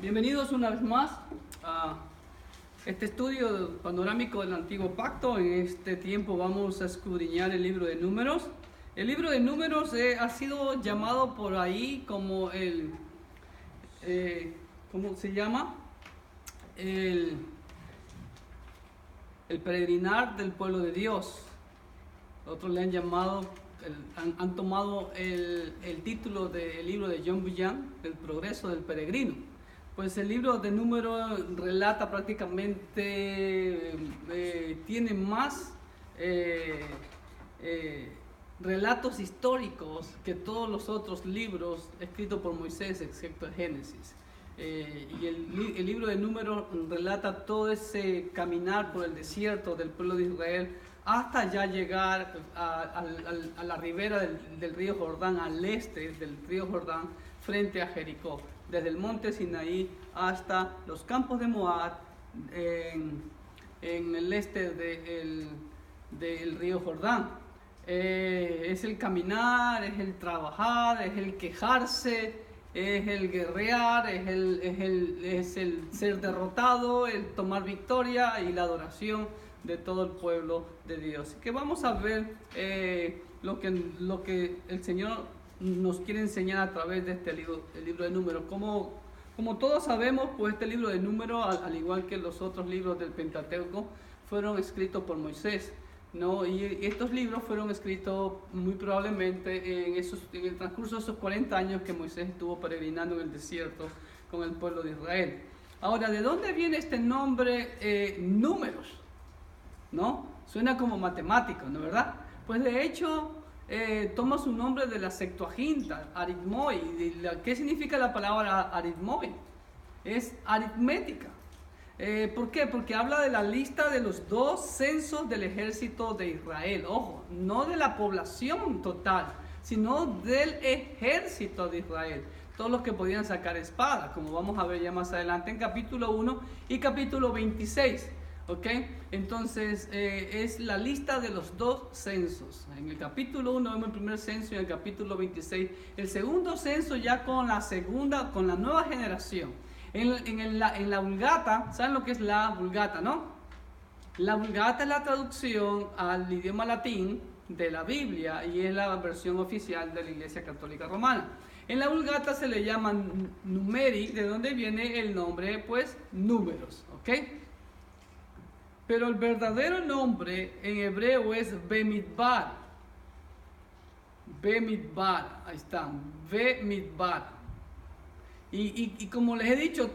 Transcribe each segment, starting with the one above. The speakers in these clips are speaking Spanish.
Bienvenidos una vez más a este estudio panorámico del Antiguo Pacto. En este tiempo vamos a escudriñar el libro de Números. El libro de Números ha sido llamado por ahí como ¿cómo se llama? El peregrinar del pueblo de Dios. Otros le han llamado, han tomado el título del libro de John Bunyan, El progreso del peregrino. Pues el libro de Números relata prácticamente, tiene más relatos históricos que todos los otros libros escritos por Moisés, excepto el Génesis. Y el libro de Números relata todo ese caminar por el desierto del pueblo de Israel hasta ya llegar a la ribera del río Jordán, al este del río Jordán, frente a Jericó, desde el monte Sinaí hasta los campos de Moab, en el este del río Jordán. Es el caminar, es el trabajar, es el quejarse, es el guerrear, es el ser derrotado, el tomar victoria y la adoración de todo el pueblo de Dios. Así que vamos a ver lo que el Señor nos quiere enseñar a través de este libro, el libro de Números. Como todos sabemos, pues este libro de Números, al igual que los otros libros del Pentateuco, fueron escritos por Moisés, ¿no? Y estos libros fueron escritos muy probablemente en el transcurso de esos 40 años que Moisés estuvo peregrinando en el desierto con el pueblo de Israel. Ahora, ¿de dónde viene este nombre Números? ¿No? Suena como matemático, ¿no es verdad? Pues de hecho toma su nombre de la Septuaginta, aritmoi. ¿Qué significa la palabra aritmoi? Es aritmética. ¿Por qué? Porque habla de la lista de los 2 censos del ejército de Israel. Ojo, no de la población total, sino del ejército de Israel. Todos los que podían sacar espada, como vamos a ver ya más adelante en capítulo 1 y capítulo 26. ¿Ok? Entonces es la lista de los 2 censos. En el capítulo 1 vemos el primer censo y en el capítulo 26 el segundo censo, ya con la nueva generación. En la Vulgata, ¿saben lo que es la Vulgata, no? La Vulgata es la traducción al idioma latín de la Biblia y es la versión oficial de la Iglesia Católica Romana. En la Vulgata se le llama numeri, de donde viene el nombre, pues, números, ¿ok? Pero el verdadero nombre en hebreo es Bemidbar. Bemidbar, ahí está, Bemidbar. Y como les he dicho,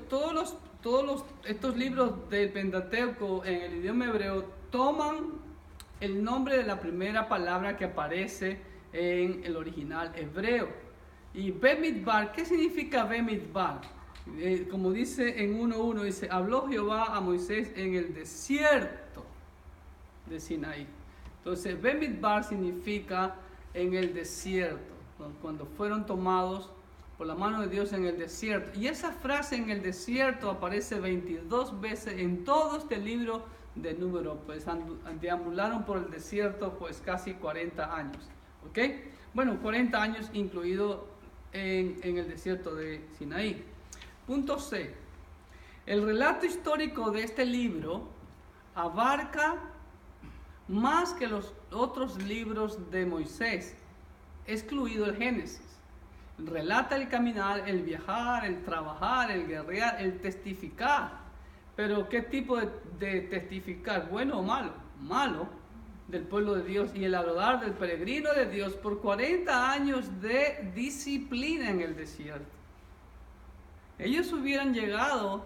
estos libros del Pentateuco en el idioma hebreo toman el nombre de la primera palabra que aparece en el original hebreo. Y Bemidbar, ¿qué significa Bemidbar? Como dice en 1:1, dice, habló Jehová a Moisés en el desierto de Sinaí. Entonces, Bemidbar significa en el desierto, ¿no? Cuando fueron tomados por la mano de Dios en el desierto. Y esa frase en el desierto aparece 22 veces en todo este libro de Números. Pues deambularon por el desierto pues casi 40 años. ¿Ok? Bueno, 40 años incluido en el desierto de Sinaí. Punto C. El relato histórico de este libro abarca más que los otros libros de Moisés, excluido el Génesis. Relata el caminar, el viajar, el trabajar, el guerrear, el testificar. Pero ¿qué tipo de testificar? ¿Bueno o malo? Malo, del pueblo de Dios y el hablar del peregrino de Dios por 40 años de disciplina en el desierto. Ellos hubieran llegado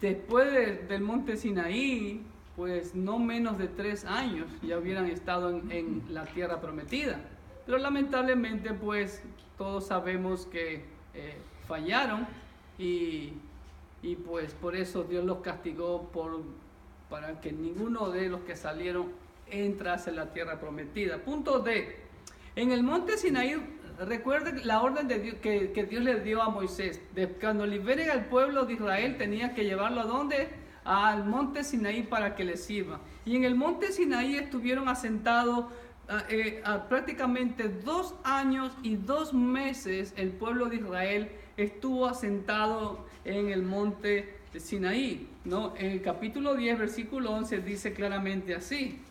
después del monte Sinaí, pues no menos de 3 años ya hubieran estado en la tierra prometida. Pero lamentablemente pues todos sabemos que fallaron y pues por eso Dios los castigó para que ninguno de los que salieron entrase en la tierra prometida. Punto D. En el monte Sinaí, recuerden la orden de Dios, que Dios le dio a Moisés. Cuando liberen al pueblo de Israel tenía que llevarlo ¿a dónde? Al monte Sinaí para que le sirva. Y en el monte Sinaí estuvieron asentados prácticamente 2 años y 2 meses el pueblo de Israel estuvo asentado en el monte de Sinaí, ¿no? En el capítulo 10, versículo 11 dice claramente así,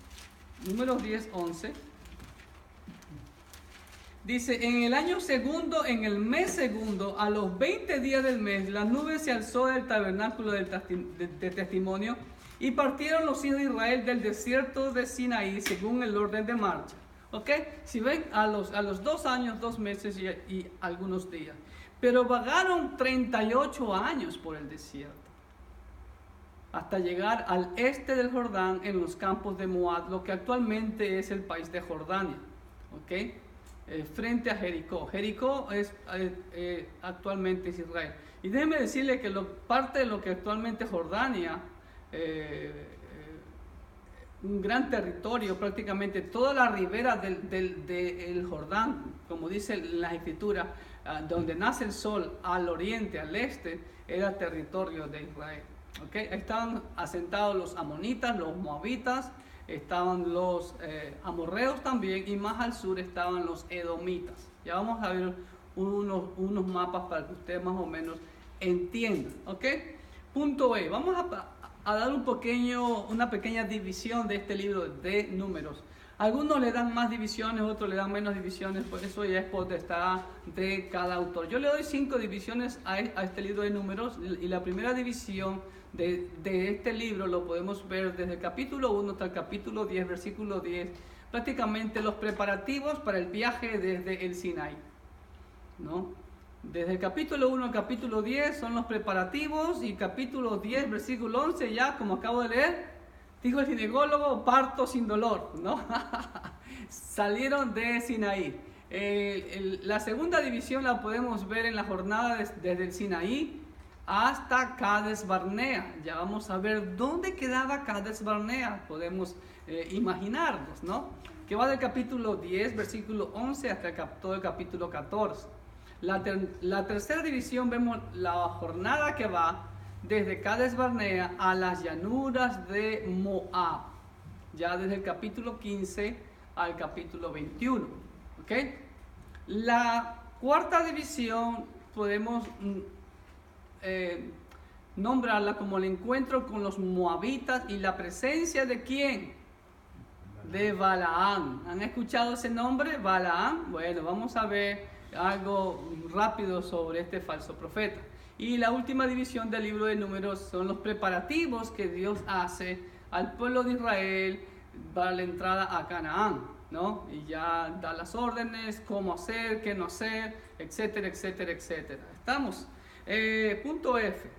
Números 10, 11. Dice, en el año segundo, en el mes segundo, a los 20 días del mes, la nube se alzó del tabernáculo de testimonio y partieron los hijos de Israel del desierto de Sinaí según el orden de marcha. ¿Ok? Si ven, a los 2 años, 2 meses y algunos días. Pero vagaron 38 años por el desierto, hasta llegar al este del Jordán en los campos de Moab, lo que actualmente es el país de Jordania. ¿Ok? Frente a Jericó. Jericó es actualmente es Israel. Y déjenme decirle que parte de lo que actualmente es Jordania, un gran territorio, prácticamente toda la ribera del Jordán, como dice la escritura, donde nace el sol al oriente, al este, era territorio de Israel. ¿Okay? Estaban asentados los amonitas, los moabitas, estaban los amorreos también, y más al sur estaban los edomitas. Ya vamos a ver unos mapas para que ustedes más o menos entiendan. ¿Ok? Punto E. Vamos a dar una pequeña división de este libro de Números. Algunos le dan más divisiones, otros le dan menos divisiones, por eso ya es potestad de cada autor. Yo le doy 5 divisiones a este libro de Números, y la primera división de este libro lo podemos ver desde el capítulo 1 hasta el capítulo 10, versículo 10, prácticamente los preparativos para el viaje desde el Sinaí, ¿no? Desde el capítulo 1 al capítulo 10 son los preparativos, y capítulo 10, versículo 11, ya como acabo de leer, dijo el ginecólogo, parto sin dolor, ¿no? Salieron de Sinaí. La segunda división la podemos ver en la jornada desde el Sinaí hasta Cades Barnea. Ya vamos a ver dónde quedaba Cades Barnea. Podemos imaginarnos, ¿no? Que va del capítulo 10, versículo 11 hasta todo el capítulo 14. La tercera división vemos la jornada que va desde Cades Barnea a las llanuras de Moab, ya desde el capítulo 15 al capítulo 21. ¿Ok? La cuarta división podemos nombrarla como el encuentro con los moabitas y la presencia de ¿quién? De Balaam. ¿Han escuchado ese nombre, Balaam? Bueno, vamos a ver algo rápido sobre este falso profeta. Y la última división del libro de Números son los preparativos que Dios hace al pueblo de Israel para la entrada a Canaán, ¿no? Y ya da las órdenes, cómo hacer, qué no hacer, etcétera, etcétera, etcétera. ¿Estamos? Punto F.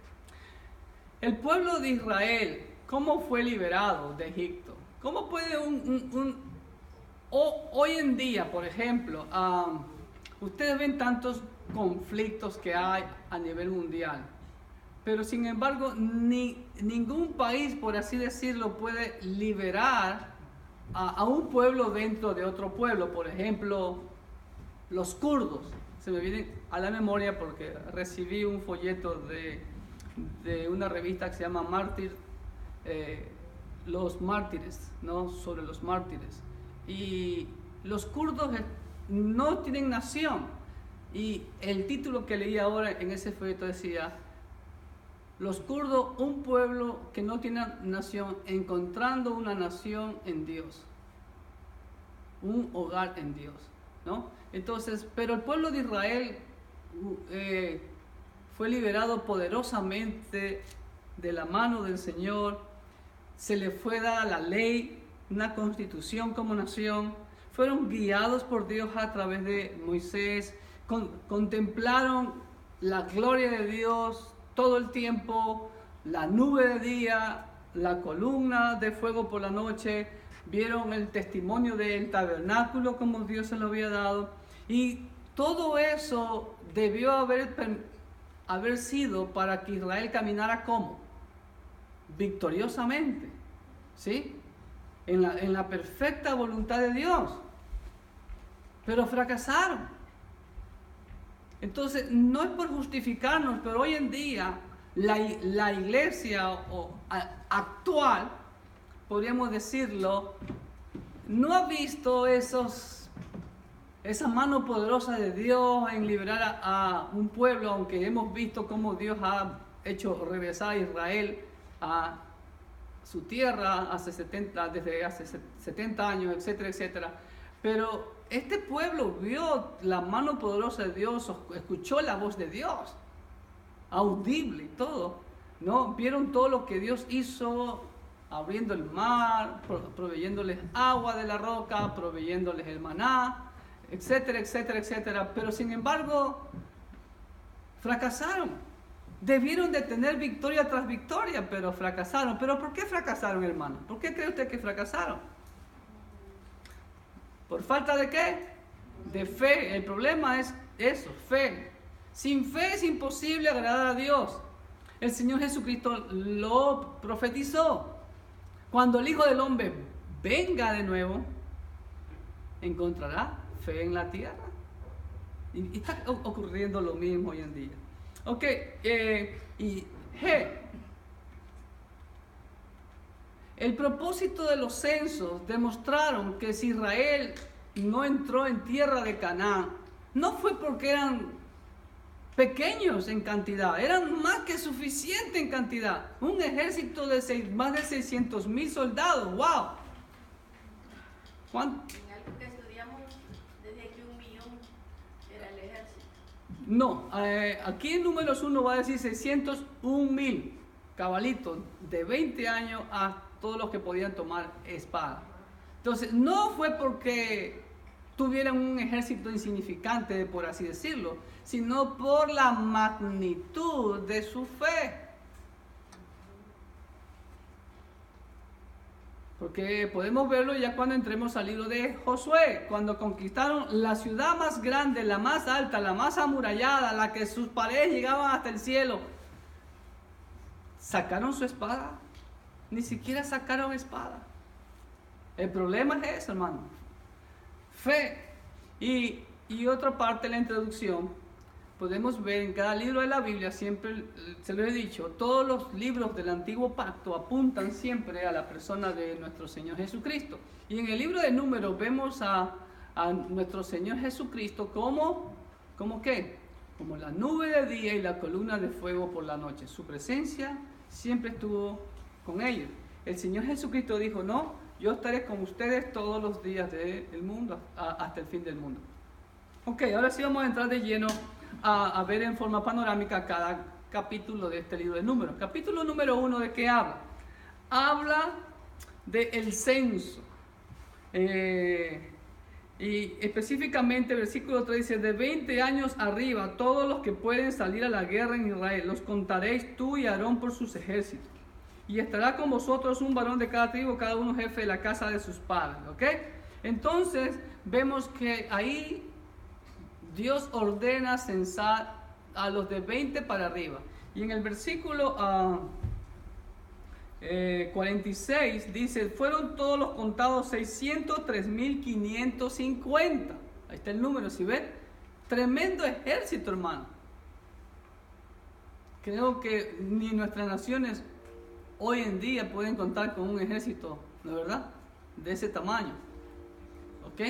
El pueblo de Israel, ¿cómo fue liberado de Egipto? ¿Cómo puede hoy en día, por ejemplo, ustedes ven tantos conflictos que hay a nivel mundial, pero sin embargo ningún país, por así decirlo, puede liberar a un pueblo dentro de otro pueblo? Por ejemplo, los kurdos se me vienen a la memoria porque recibí un folleto de una revista que se llama Mártir, los mártires, ¿no? Sobre los mártires. Y los kurdos no tienen nación. Y el título que leí ahora en ese folleto decía: los kurdos, un pueblo que no tiene nación, encontrando una nación en Dios, un hogar en Dios, ¿no? Entonces, pero el pueblo de Israel fue liberado poderosamente de la mano del Señor. Se le fue dada la ley, una constitución como nación. Fueron guiados por Dios a través de Moisés. Contemplaron la gloria de Dios todo el tiempo, la nube de día, la columna de fuego por la noche, vieron el testimonio del tabernáculo como Dios se lo había dado, y todo eso debió haber sido para que Israel caminara como victoriosamente, ¿sí? En la perfecta voluntad de Dios, pero fracasaron. Entonces, no es por justificarnos, pero hoy en día la iglesia actual, podríamos decirlo, no ha visto esa mano poderosa de Dios en liberar a un pueblo, aunque hemos visto cómo Dios ha hecho regresar a Israel a su tierra desde hace 70 años, etcétera, etcétera. Pero este pueblo vio la mano poderosa de Dios, escuchó la voz de Dios, audible y todo, ¿no? Vieron todo lo que Dios hizo, abriendo el mar, proveyéndoles agua de la roca, proveyéndoles el maná, etcétera, etcétera, etcétera. Pero sin embargo, fracasaron. Debieron de tener victoria tras victoria, pero fracasaron. ¿Pero por qué fracasaron, hermano? ¿Por qué cree usted que fracasaron? ¿Por falta de qué? De fe. El problema es eso, fe. Sin fe es imposible agradar a Dios. El Señor Jesucristo lo profetizó. Cuando el Hijo del Hombre venga de nuevo, encontrará fe en la tierra. Y está ocurriendo lo mismo hoy en día. Ok, y G. El propósito de los censos demostraron que si Israel no entró en tierra de Canaán, no fue porque eran pequeños en cantidad, eran más que suficiente en cantidad. Un ejército de más de 600,000 soldados, wow. ¿Cuánto? En algo que estudiamos, desde que 1,000,000 era el ejército. No, aquí en números 1 va a decir 601,000 cabalitos de 20 años a todos los que podían tomar espada. Entonces, no fue porque tuvieran un ejército insignificante, por así decirlo, sino por la magnitud de su fe. Porque podemos verlo ya cuando entremos al libro de Josué, cuando conquistaron la ciudad más grande, la más alta, la más amurallada, la que sus paredes llegaban hasta el cielo. ¿Sacaron su espada? Ni siquiera sacaron espada. El problema es eso, hermano. Fe. Y otra parte de la introducción, podemos ver en cada libro de la Biblia, siempre se lo he dicho, todos los libros del Antiguo Pacto apuntan siempre a la persona de nuestro Señor Jesucristo. Y en el libro de Números vemos a nuestro Señor Jesucristo como ¿qué? Como la nube de día y la columna de fuego por la noche. Su presencia siempre estuvo con ellos. El Señor Jesucristo dijo, no, yo estaré con ustedes todos los días del mundo, hasta el fin del mundo. Ok, ahora sí vamos a entrar de lleno a ver en forma panorámica cada capítulo de este libro de Números. Capítulo número 1, ¿de qué habla? Habla del censo. Y específicamente versículo 3 dice, de 20 años arriba, todos los que pueden salir a la guerra en Israel, los contaréis tú y Aarón por sus ejércitos. Y estará con vosotros un varón de cada tribu, cada uno jefe de la casa de sus padres. ¿Ok? Entonces vemos que ahí Dios ordena censar a los de 20 para arriba. Y en el versículo 46 dice, fueron todos los contados 603,550. Ahí está el número, ¿sí ven? Tremendo ejército, hermano. Creo que ni nuestras naciones hoy en día pueden contar con un ejército, ¿no es verdad? De ese tamaño. ¿Ok?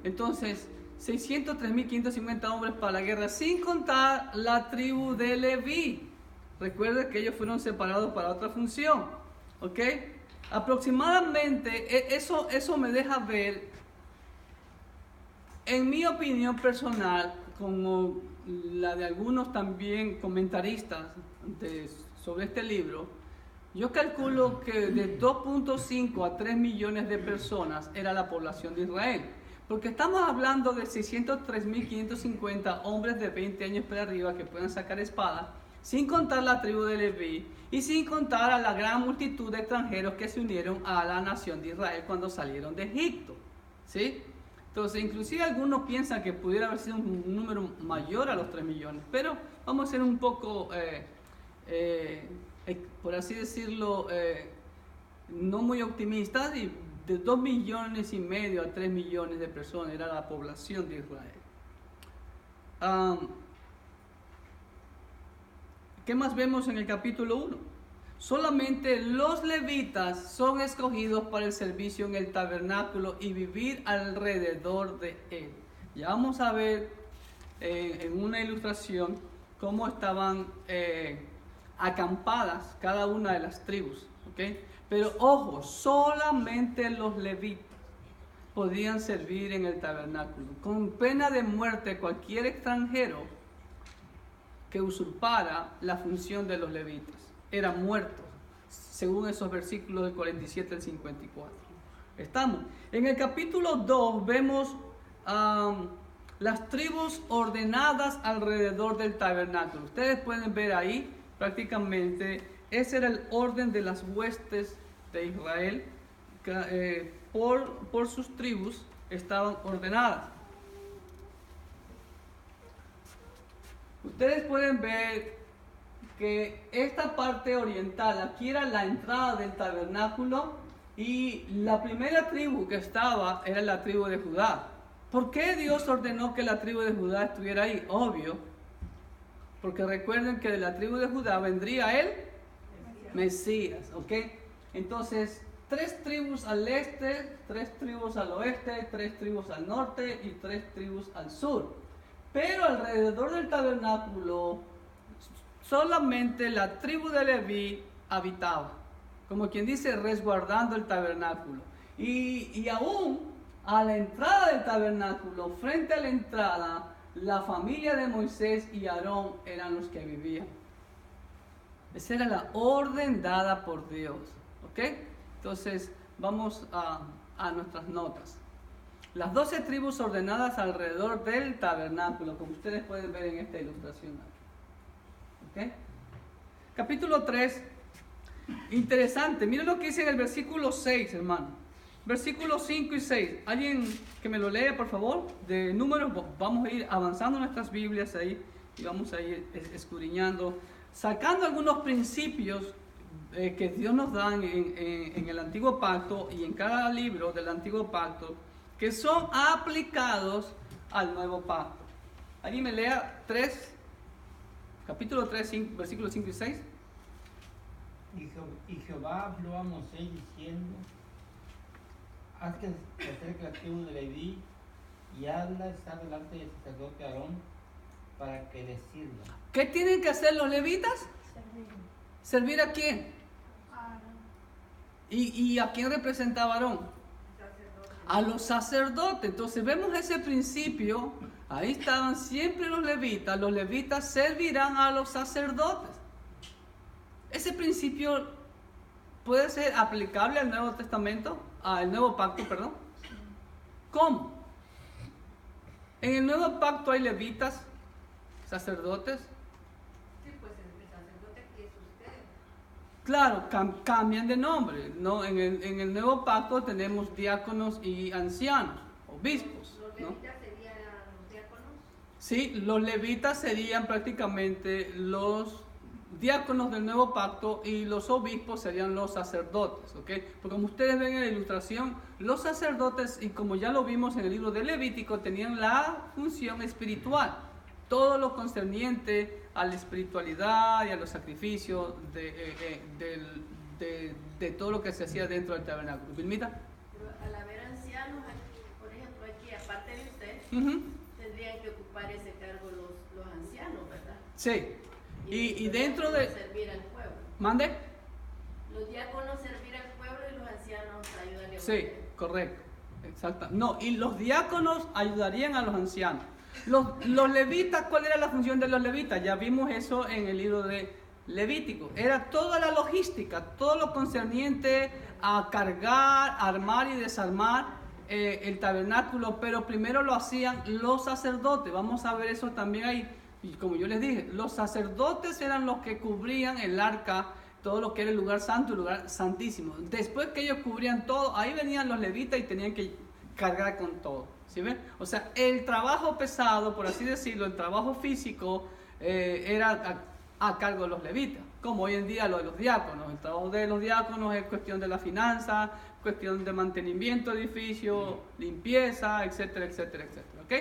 Entonces, 603,550 hombres para la guerra, sin contar la tribu de Leví. Recuerden que ellos fueron separados para otra función. ¿Ok? Aproximadamente, eso me deja ver, en mi opinión personal, como la de algunos también comentaristas sobre este libro, yo calculo que de 2.5 a 3 millones de personas era la población de Israel. Porque estamos hablando de 603,550 hombres de 20 años para arriba que pueden sacar espada, sin contar la tribu de Leví y sin contar a la gran multitud de extranjeros que se unieron a la nación de Israel cuando salieron de Egipto. ¿Sí? Entonces, inclusive algunos piensan que pudiera haber sido un número mayor a los 3 millones, pero vamos a ser un poco, por así decirlo, no muy optimistas, y de 2,5 millones a 3 millones de personas era la población de Israel. ¿Qué más vemos en el capítulo 1? solamente los levitas son escogidos para el servicio en el tabernáculo y vivir alrededor de él. Ya vamos a ver en una ilustración cómo estaban acampadas cada una de las tribus, ¿ok? Pero ojo, solamente los levitas podían servir en el tabernáculo. Con pena de muerte, cualquier extranjero que usurpara la función de los levitas era muerto, según esos versículos del 47 al 54. Estamos. En el capítulo 2 vemos las tribus ordenadas alrededor del tabernáculo. Ustedes pueden ver ahí prácticamente ese era el orden de las huestes de Israel. Por sus tribus estaban ordenadas. Ustedes pueden ver que esta parte oriental, aquí era la entrada del tabernáculo, y la primera tribu que estaba era la tribu de Judá. ¿Por qué Dios ordenó que la tribu de Judá estuviera ahí? Obvio, porque recuerden que de la tribu de Judá vendría el Mesías, ¿ok? Entonces, 3 tribus al este, 3 tribus al oeste, 3 tribus al norte y 3 tribus al sur. Pero alrededor del tabernáculo, solamente la tribu de Leví habitaba, como quien dice, resguardando el tabernáculo. Y aún a la entrada del tabernáculo, frente a la entrada, la familia de Moisés y Aarón eran los que vivían. Esa era la orden dada por Dios, ¿ok? Entonces, vamos a nuestras notas. Las 12 tribus ordenadas alrededor del tabernáculo, como ustedes pueden ver en esta ilustración. ¿Ok? Capítulo 3. Interesante. Miren lo que dice en el versículo 6, hermano. Versículos 5 y 6. ¿Alguien que me lo lea, por favor? De Números, vamos a ir avanzando nuestras Biblias ahí y vamos a ir escudriñando, sacando algunos principios que Dios nos da en el Antiguo Pacto y en cada libro del Antiguo Pacto, que son aplicados al Nuevo Pacto. ¿Alguien me lea capítulo 3, versículos 5 y 6? Y Jehová habló a Moisés diciendo: haz que se acerque la tribu de Leví y hazla estar delante del sacerdote Aarón para que les sirva. ¿Qué tienen que hacer los levitas? ¿Servir a quién? ¿Y a quién representaba Aarón? A los sacerdotes. Entonces vemos ese principio. Ahí estaban siempre los levitas servirán a los sacerdotes. Ese principio puede ser aplicable al Nuevo Testamento, al Nuevo Pacto, perdón. ¿Cómo? En el Nuevo Pacto hay levitas, sacerdotes. Sí, pues el sacerdote que es usted. Claro, cambian de nombre, ¿no? En el Nuevo Pacto tenemos diáconos y ancianos, obispos, ¿Los ¿no? levitas serían los diáconos? Sí, los levitas serían prácticamente los diáconos del Nuevo Pacto y los obispos serían los sacerdotes, ¿ok? Porque como ustedes ven en la ilustración, los sacerdotes, y como ya lo vimos en el libro de Levítico, tenían la función espiritual. Todo lo concerniente a la espiritualidad y a los sacrificios de todo lo que se hacía dentro del tabernáculo. ¿Vilmita? Pero al haber ancianos, aquí, por ejemplo, aquí, aparte de usted, Uh-huh. tendrían que ocupar ese cargo los ancianos, ¿verdad? Sí. Y los dentro diáconos de... servir al pueblo. ¿Mande? Los diáconos servir al pueblo y los ancianos ayudarle a Sí, usted. correcto. Exacto. No, y los diáconos ayudarían a los ancianos. Los levitas, ¿cuál era la función de los levitas? Ya vimos eso en el libro de Levítico. Era toda la logística, todo lo concerniente a cargar, armar y desarmar el tabernáculo, pero primero lo hacían los sacerdotes. Vamos a ver eso también ahí. Y como yo les dije, los sacerdotes eran los que cubrían el arca, todo lo que era el lugar santo y el lugar santísimo. Después que ellos cubrían todo, ahí venían los levitas y tenían que cargar con todo. ¿Sí ven? O sea, el trabajo pesado, por así decirlo, el trabajo físico era a cargo de los levitas. Como hoy en día lo de los diáconos. El trabajo de los diáconos es cuestión de la finanza, cuestión de mantenimiento de edificio, limpieza, etcétera, etcétera, etcétera. ¿ok?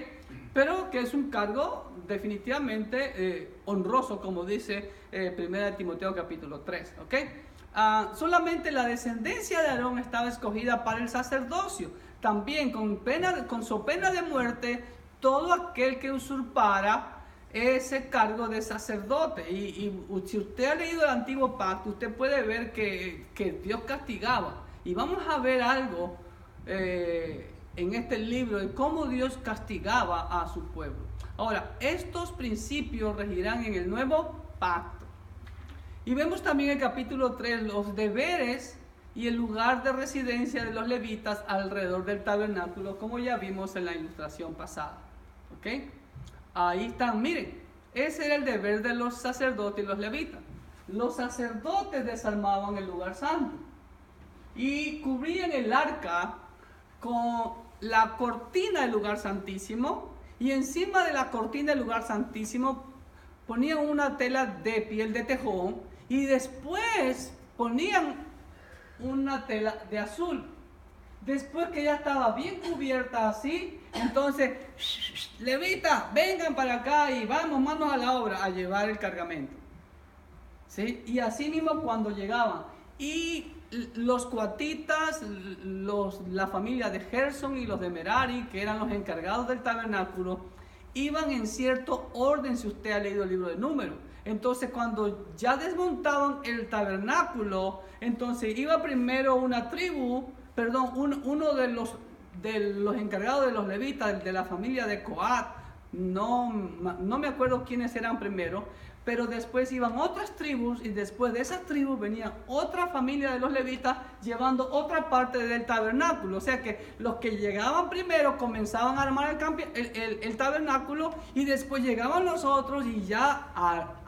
Pero que es un cargo definitivamente honroso, como dice 1 Timoteo capítulo 3, ¿ok? Solamente la descendencia de Aarón estaba escogida para el sacerdocio. También con su pena de muerte, todo aquel que usurpara ese cargo de sacerdote. Y si usted ha leído el Antiguo Pacto, usted puede ver que Dios castigaba. Y vamos a ver algo en este libro de cómo Dios castigaba a su pueblo. Ahora, estos principios regirán en el nuevo pacto. Y vemos también en el capítulo 3 los deberes y el lugar de residencia de los levitas alrededor del tabernáculo, como ya vimos en la ilustración pasada. ¿Ok? Ahí están, miren, ese era el deber de los sacerdotes y los levitas. Los sacerdotes desarmaban el lugar santo y cubrían el arca con la cortina del lugar santísimo, y encima de la cortina del lugar santísimo ponían una tela de piel de tejón, y después ponían una tela de azul. Después que ya estaba bien cubierta así, entonces, levita, vengan para acá y vamos, manos a la obra, a llevar el cargamento. ¿Sí? Y así mismo cuando llegaban, y los coatitas, la familia de Gerson y los de Merari, que eran los encargados del tabernáculo, iban en cierto orden, si usted ha leído el libro de Números. Entonces, cuando ya desmontaban el tabernáculo, entonces iba primero una tribu, uno de los encargados de los levitas, de la familia de Coat, no me acuerdo quiénes eran primero, pero después iban otras tribus, y después de esas tribus venía otra familia de los levitas llevando otra parte del tabernáculo. O sea que los que llegaban primero comenzaban a armar el tabernáculo, y después llegaban los otros, y ya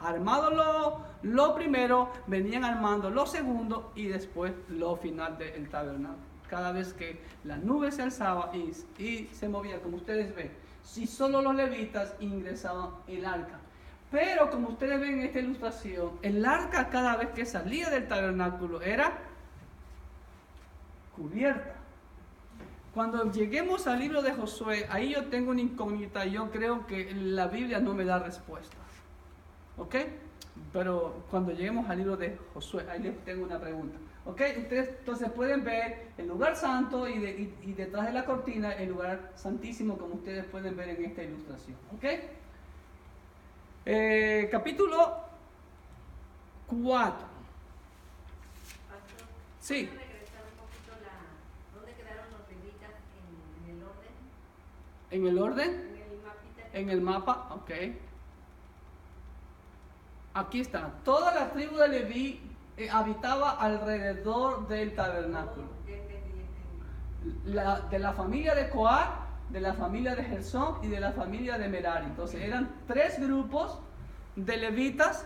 armado lo primero, venían armando lo segundo, y después lo final del tabernáculo. Cada vez que la nube se alzaba y se movía, como ustedes ven, si solo los levitas ingresaban el arca. Pero como ustedes ven en esta ilustración, el arca cada vez que salía del tabernáculo era cubierta. Cuando lleguemos al libro de Josué, ahí yo tengo una incógnita. Yo creo que la Biblia no me da respuesta. ¿Ok? Pero cuando lleguemos al libro de Josué, ahí les tengo una pregunta. ¿Ok? Ustedes entonces pueden ver el lugar santo y detrás de la cortina el lugar santísimo, como ustedes pueden ver en esta ilustración. ¿Ok? Capítulo 4. Pastor, Sí. ¿puede regresar un poquito dónde quedaron los levitas en el orden? ¿En el orden? En el mapita. En el mapa, ok. Aquí está. Toda la tribu de Leví habitaba alrededor del tabernáculo. De la familia de Coat, de la familia de Gersón y de la familia de Merari. Entonces eran 3 grupos de levitas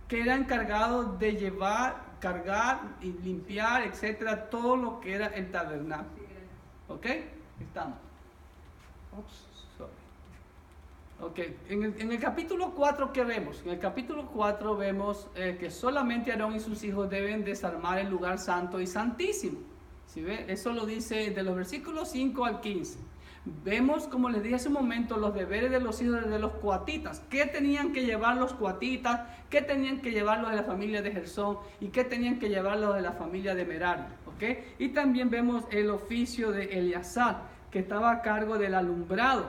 que eran encargados de llevar, cargar y limpiar, etcétera, todo lo que era el tabernáculo. ¿Ok? Estamos. Oops, sorry. Ok, en el capítulo 4, ¿qué vemos? En el capítulo 4 vemos que solamente Aarón y sus hijos deben desarmar el lugar santo y santísimo. ¿Sí ve? Eso lo dice de los versículos 5 al 15. Vemos, como les dije hace un momento, los deberes de los hijos de los coatitas. ¿Qué tenían que llevar los coatitas? ¿Qué tenían que llevar los de la familia de Gersón? ¿Y qué tenían que llevar los de la familia de Merari? ¿Okay? Y también vemos el oficio de Eleazar, que estaba a cargo del alumbrado,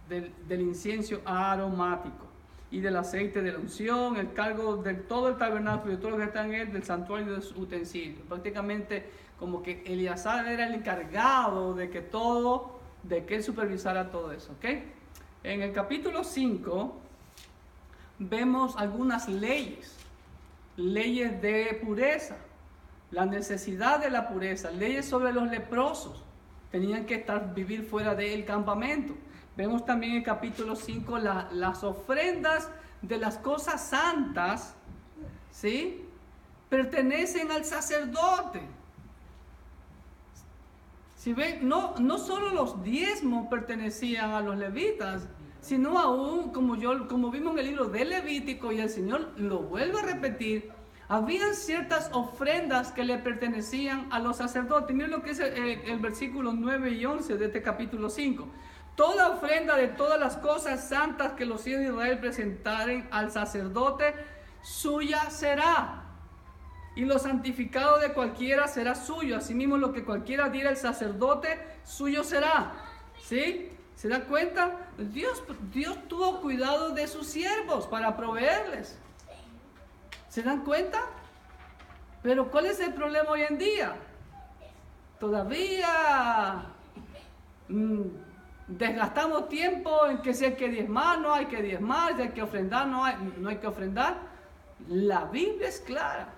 del incienso aromático y del aceite de la unción, el cargo de todo el tabernáculo y de todo lo que está en él, del santuario y de sus utensilios. Prácticamente como que Eleazar era el encargado de que él supervisara todo eso, ¿ok? En el capítulo 5 vemos algunas leyes de pureza, la necesidad de la pureza, leyes sobre los leprosos, tenían que vivir fuera del campamento. Vemos también en el capítulo 5 las ofrendas de las cosas santas, ¿sí? Pertenecen al sacerdote. Si ven, no solo los diezmos pertenecían a los levitas, sino aún, como vimos en el libro de Levítico, y el Señor lo vuelve a repetir, habían ciertas ofrendas que le pertenecían a los sacerdotes. Miren lo que es el versículo 9 y 11 de este capítulo 5. Toda ofrenda de todas las cosas santas que los hijos de Israel presentaren al sacerdote, suya será. Y lo santificado de cualquiera será suyo. Asimismo, lo que cualquiera diera al sacerdote, suyo será. ¿Sí? ¿Se da cuenta? Dios tuvo cuidado de sus siervos para proveerles. ¿Se dan cuenta? Pero ¿cuál es el problema hoy en día? Todavía desgastamos tiempo en que si hay que diezmar, no hay que diezmar, si hay que ofrendar, no hay que ofrendar. La Biblia es clara.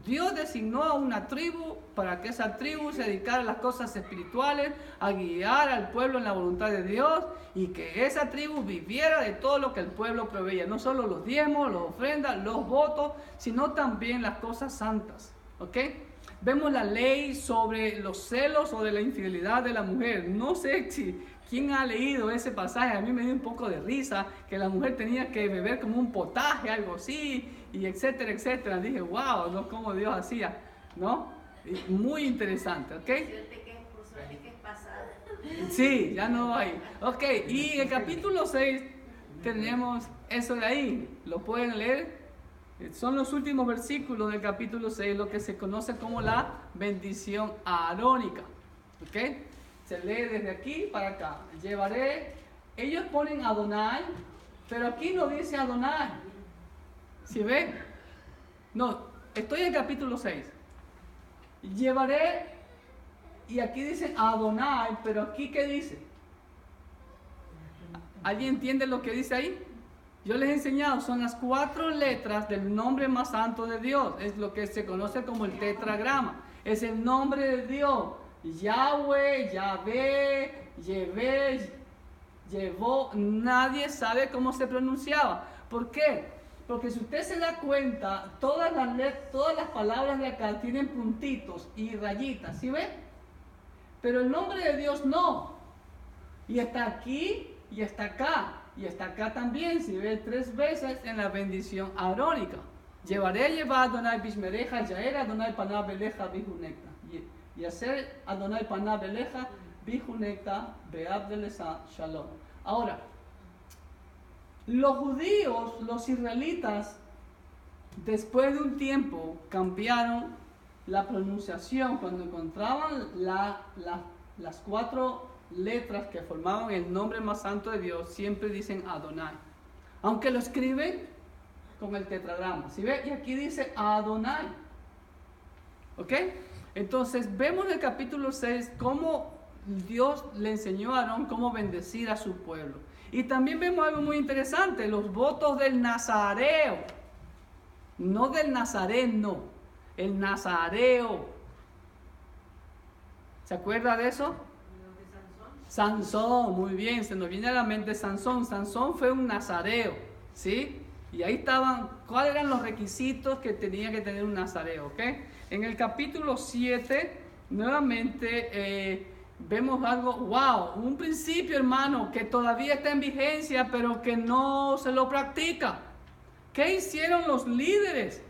Dios designó a una tribu para que esa tribu se dedicara a las cosas espirituales, a guiar al pueblo en la voluntad de Dios, y que esa tribu viviera de todo lo que el pueblo proveía, no solo los diezmos, las ofrendas, los votos, sino también las cosas santas. ¿Ok? Vemos la ley sobre los celos o de la infidelidad de la mujer. No sé quién ha leído ese pasaje. A mí me dio un poco de risa que la mujer tenía que beber como un potaje, algo así, y etcétera, etcétera. Dije, wow, ¿no? Cómo Dios hacía, ¿no? Y muy interesante, ¿ok? Por suerte que es pasada. Sí, ya no hay. Ok, y en el capítulo 6 tenemos eso de ahí. ¿Lo pueden leer? Son los últimos versículos del capítulo 6, lo que se conoce como la bendición arónica. ¿Ok? Se lee desde aquí para acá. Llevaré, ellos ponen Adonai, pero aquí no dice Adonai. ¿Sí ven? No, estoy en el capítulo 6. Llevaré, y aquí dice Adonai, pero aquí ¿qué dice? ¿Alguien entiende lo que dice ahí? Yo les he enseñado, son las 4 letras del nombre más santo de Dios. Es lo que se conoce como el tetragrama. Es el nombre de Dios. Yahweh, Yahvé, Yevé, Llevó. Nadie sabe cómo se pronunciaba. ¿Por qué? Porque si usted se da cuenta, todas las palabras de acá tienen puntitos y rayitas. ¿Sí ve? Pero el nombre de Dios no. Y está aquí y está acá. Y está acá también, si ve 3 veces en la bendición arónica. Llevaré llevar Adonai Bishmereja, Yaer Adonai Panah Beleja Bijunekta. Y hacer Adonai Panah Beleja Bijunekta Beabdelesa Shalom. Ahora, los judíos, los israelitas, después de un tiempo cambiaron la pronunciación cuando encontraban las 4 letras que formaban el nombre más santo de Dios. Siempre dicen Adonai, aunque lo escriben con el tetragrama. ¿Sí ve? Y aquí dice Adonai. ¿Ok? Entonces vemos en el capítulo 6 cómo Dios le enseñó a Aarón cómo bendecir a su pueblo. Y también vemos algo muy interesante, los votos del nazareo. No del nazareno, el nazareo. ¿Se acuerda de eso? Sansón, muy bien, se nos viene a la mente Sansón. Sansón fue un nazareo, ¿sí? Y ahí estaban, ¿cuáles eran los requisitos que tenía que tener un nazareo? ¿Ok? En el capítulo 7, nuevamente vemos algo, wow, un principio, hermano, que todavía está en vigencia, pero que no se lo practica. ¿Qué hicieron los líderes?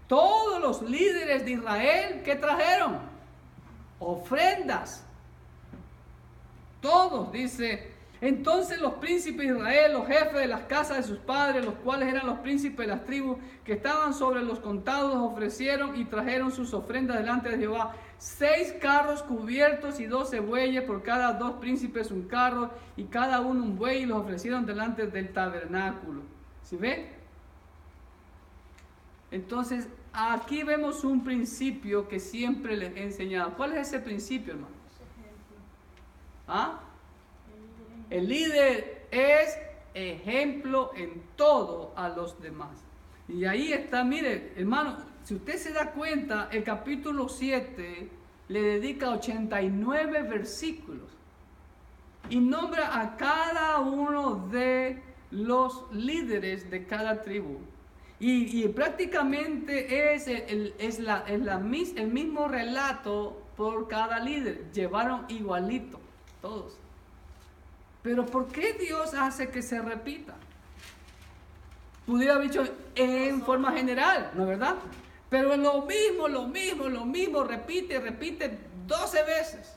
Todos los líderes de Israel, ¿qué trajeron? Ofrendas. Todos, dice. Entonces los príncipes de Israel, los jefes de las casas de sus padres, los cuales eran los príncipes de las tribus que estaban sobre los contados, ofrecieron y trajeron sus ofrendas delante de Jehová. 6 carros cubiertos y 12 bueyes, por cada 2 príncipes un carro y cada uno un buey, y los ofrecieron delante del tabernáculo. ¿Sí ve? Entonces aquí vemos un principio que siempre les he enseñado. ¿Cuál es ese principio, hermano? ¿Ah? El líder es ejemplo en todo a los demás. Y ahí está, mire, hermano, si usted se da cuenta, el capítulo 7 le dedica 89 versículos y nombra a cada uno de los líderes de cada tribu. Y prácticamente es el mismo relato por cada líder. Llevaron igualito, todos. Pero ¿por qué Dios hace que se repita? Pudiera haber dicho en forma general, ¿no es verdad? Pero lo mismo, repite 12 veces.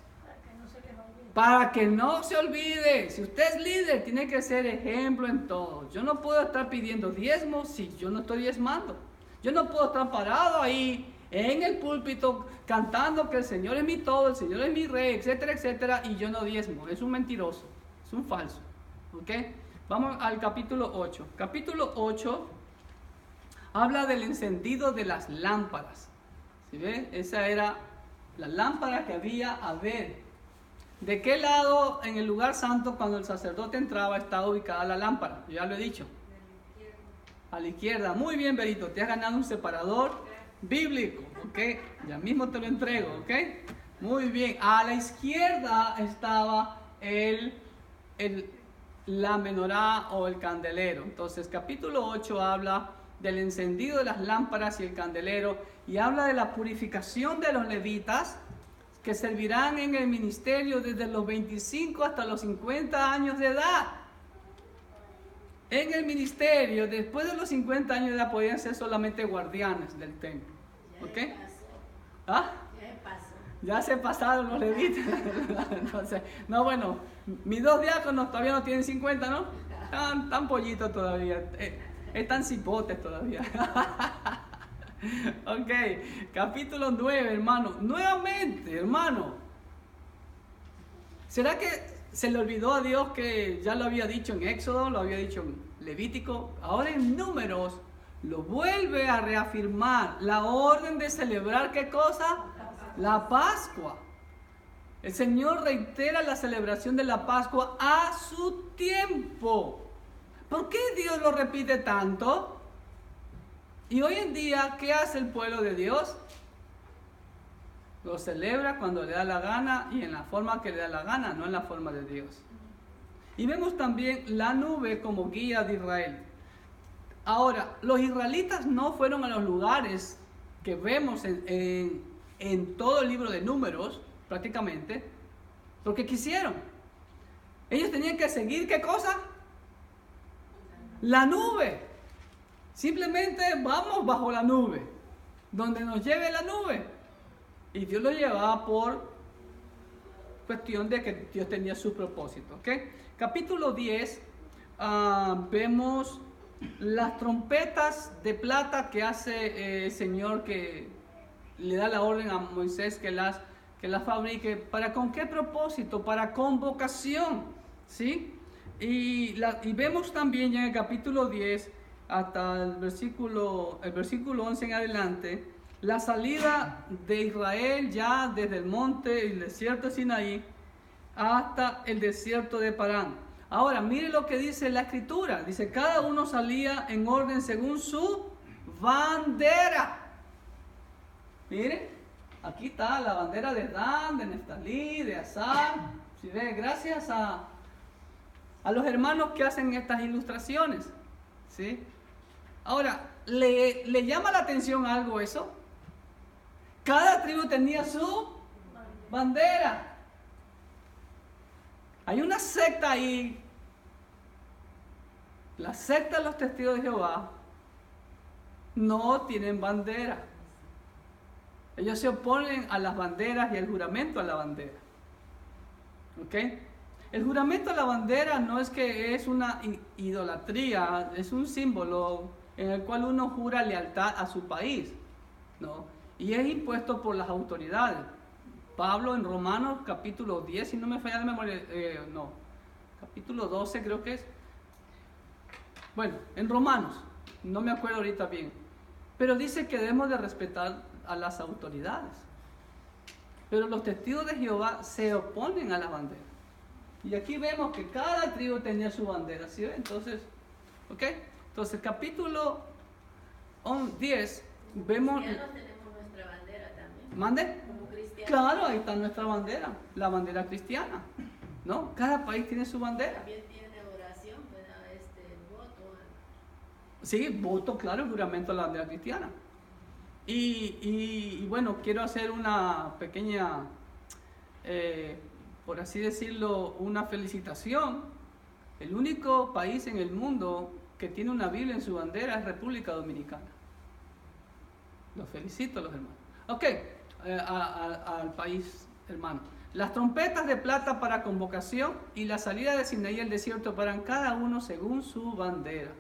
Para que no se olvide, si usted es líder, tiene que ser ejemplo en todo. Yo no puedo estar pidiendo diezmos si yo no estoy diezmando. Yo no puedo estar parado ahí en el púlpito cantando que el Señor es mi todo, el Señor es mi rey, etcétera, etcétera, y yo no diezmo. Es un mentiroso, es un falso. ¿Ok? Vamos al capítulo 8. Capítulo 8 habla del encendido de las lámparas. ¿Sí ve? Esa era la lámpara que había a ver. ¿De qué lado en el lugar santo cuando el sacerdote entraba estaba ubicada la lámpara? Yo ya lo he dicho. A la izquierda. Muy bien, Berito. Te has ganado un separador bíblico. ¿Ok? Ya mismo te lo entrego. ¿Ok? Muy bien. A la izquierda estaba la menorá o el candelero. Entonces, capítulo 8 habla del encendido de las lámparas y el candelero. Y habla de la purificación de los levitas, que servirán en el ministerio desde los 25 hasta los 50 años de edad. En el ministerio, después de los 50 años de edad, podían ser solamente guardianes del templo. ¿Ok? ¿Ah? Ya se pasaron los levitas. Entonces, no, bueno, mis 2 diáconos todavía no tienen 50, ¿no? Están pollitos todavía. Están cipotes todavía. Ok, capítulo 9, hermano. Nuevamente, hermano. ¿Será que se le olvidó a Dios que ya lo había dicho en Éxodo, lo había dicho en Levítico? Ahora en Números lo vuelve a reafirmar. La orden de celebrar, ¿qué cosa? La Pascua. El Señor reitera la celebración de la Pascua a su tiempo. ¿Por qué Dios lo repite tanto? Y hoy en día, ¿qué hace el pueblo de Dios? Lo celebra cuando le da la gana y en la forma que le da la gana, no en la forma de Dios. Y vemos también la nube como guía de Israel. Ahora, los israelitas no fueron a los lugares que vemos en todo el libro de Números, prácticamente, porque quisieron. Ellos tenían que seguir, ¿qué cosa? La nube. Simplemente vamos bajo la nube, donde nos lleve la nube. Y Dios lo llevaba por cuestión de que Dios tenía su propósito. ¿Okay? Capítulo 10, vemos las trompetas de plata que hace el Señor, que le da la orden a Moisés que las fabrique. ¿Para con qué propósito? Para convocación. ¿Sí? Y vemos también ya en el capítulo 10, hasta el versículo 11 en adelante, la salida de Israel ya desde el monte, el desierto de Sinaí, hasta el desierto de Parán. Ahora, mire lo que dice la escritura. Dice, cada uno salía en orden según su bandera. Mire, aquí está la bandera de Dan, de Neftalí, de Asar. Si ve, gracias a los hermanos que hacen estas ilustraciones. ¿Sí? Ahora, ¿le llama la atención algo eso? Cada tribu tenía su bandera. Hay una secta ahí, la secta de los testigos de Jehová, no tienen bandera. Ellos se oponen a las banderas y al juramento a la bandera. ¿Ok? El juramento a la bandera no es que es una idolatría, es un símbolo en el cual uno jura lealtad a su país, ¿no? Y es impuesto por las autoridades. Pablo en Romanos capítulo 10, si no me falla la memoria, capítulo 12 creo que es. Bueno, en Romanos, no me acuerdo ahorita bien, pero dice que debemos de respetar a las autoridades. Pero los testigos de Jehová se oponen a la bandera. Y aquí vemos que cada tribu tenía su bandera, ¿sí? Entonces, ¿ok? Entonces, capítulo 10, vemos... Cristianos tenemos nuestra bandera también. ¿Mande? Como cristianos. Claro, ahí está nuestra bandera, la bandera cristiana, ¿no? Cada país tiene su bandera. También tiene oración, ¿verdad? Voto. Sí, voto, claro, el juramento a la bandera cristiana. Y bueno, quiero hacer una pequeña, por así decirlo, una felicitación. El único país en el mundo que tiene una Biblia en su bandera es República Dominicana. Los felicito a los hermanos. Ok, al país hermano. Las trompetas de plata para convocación y la salida de Sinaí al desierto para cada uno según su bandera.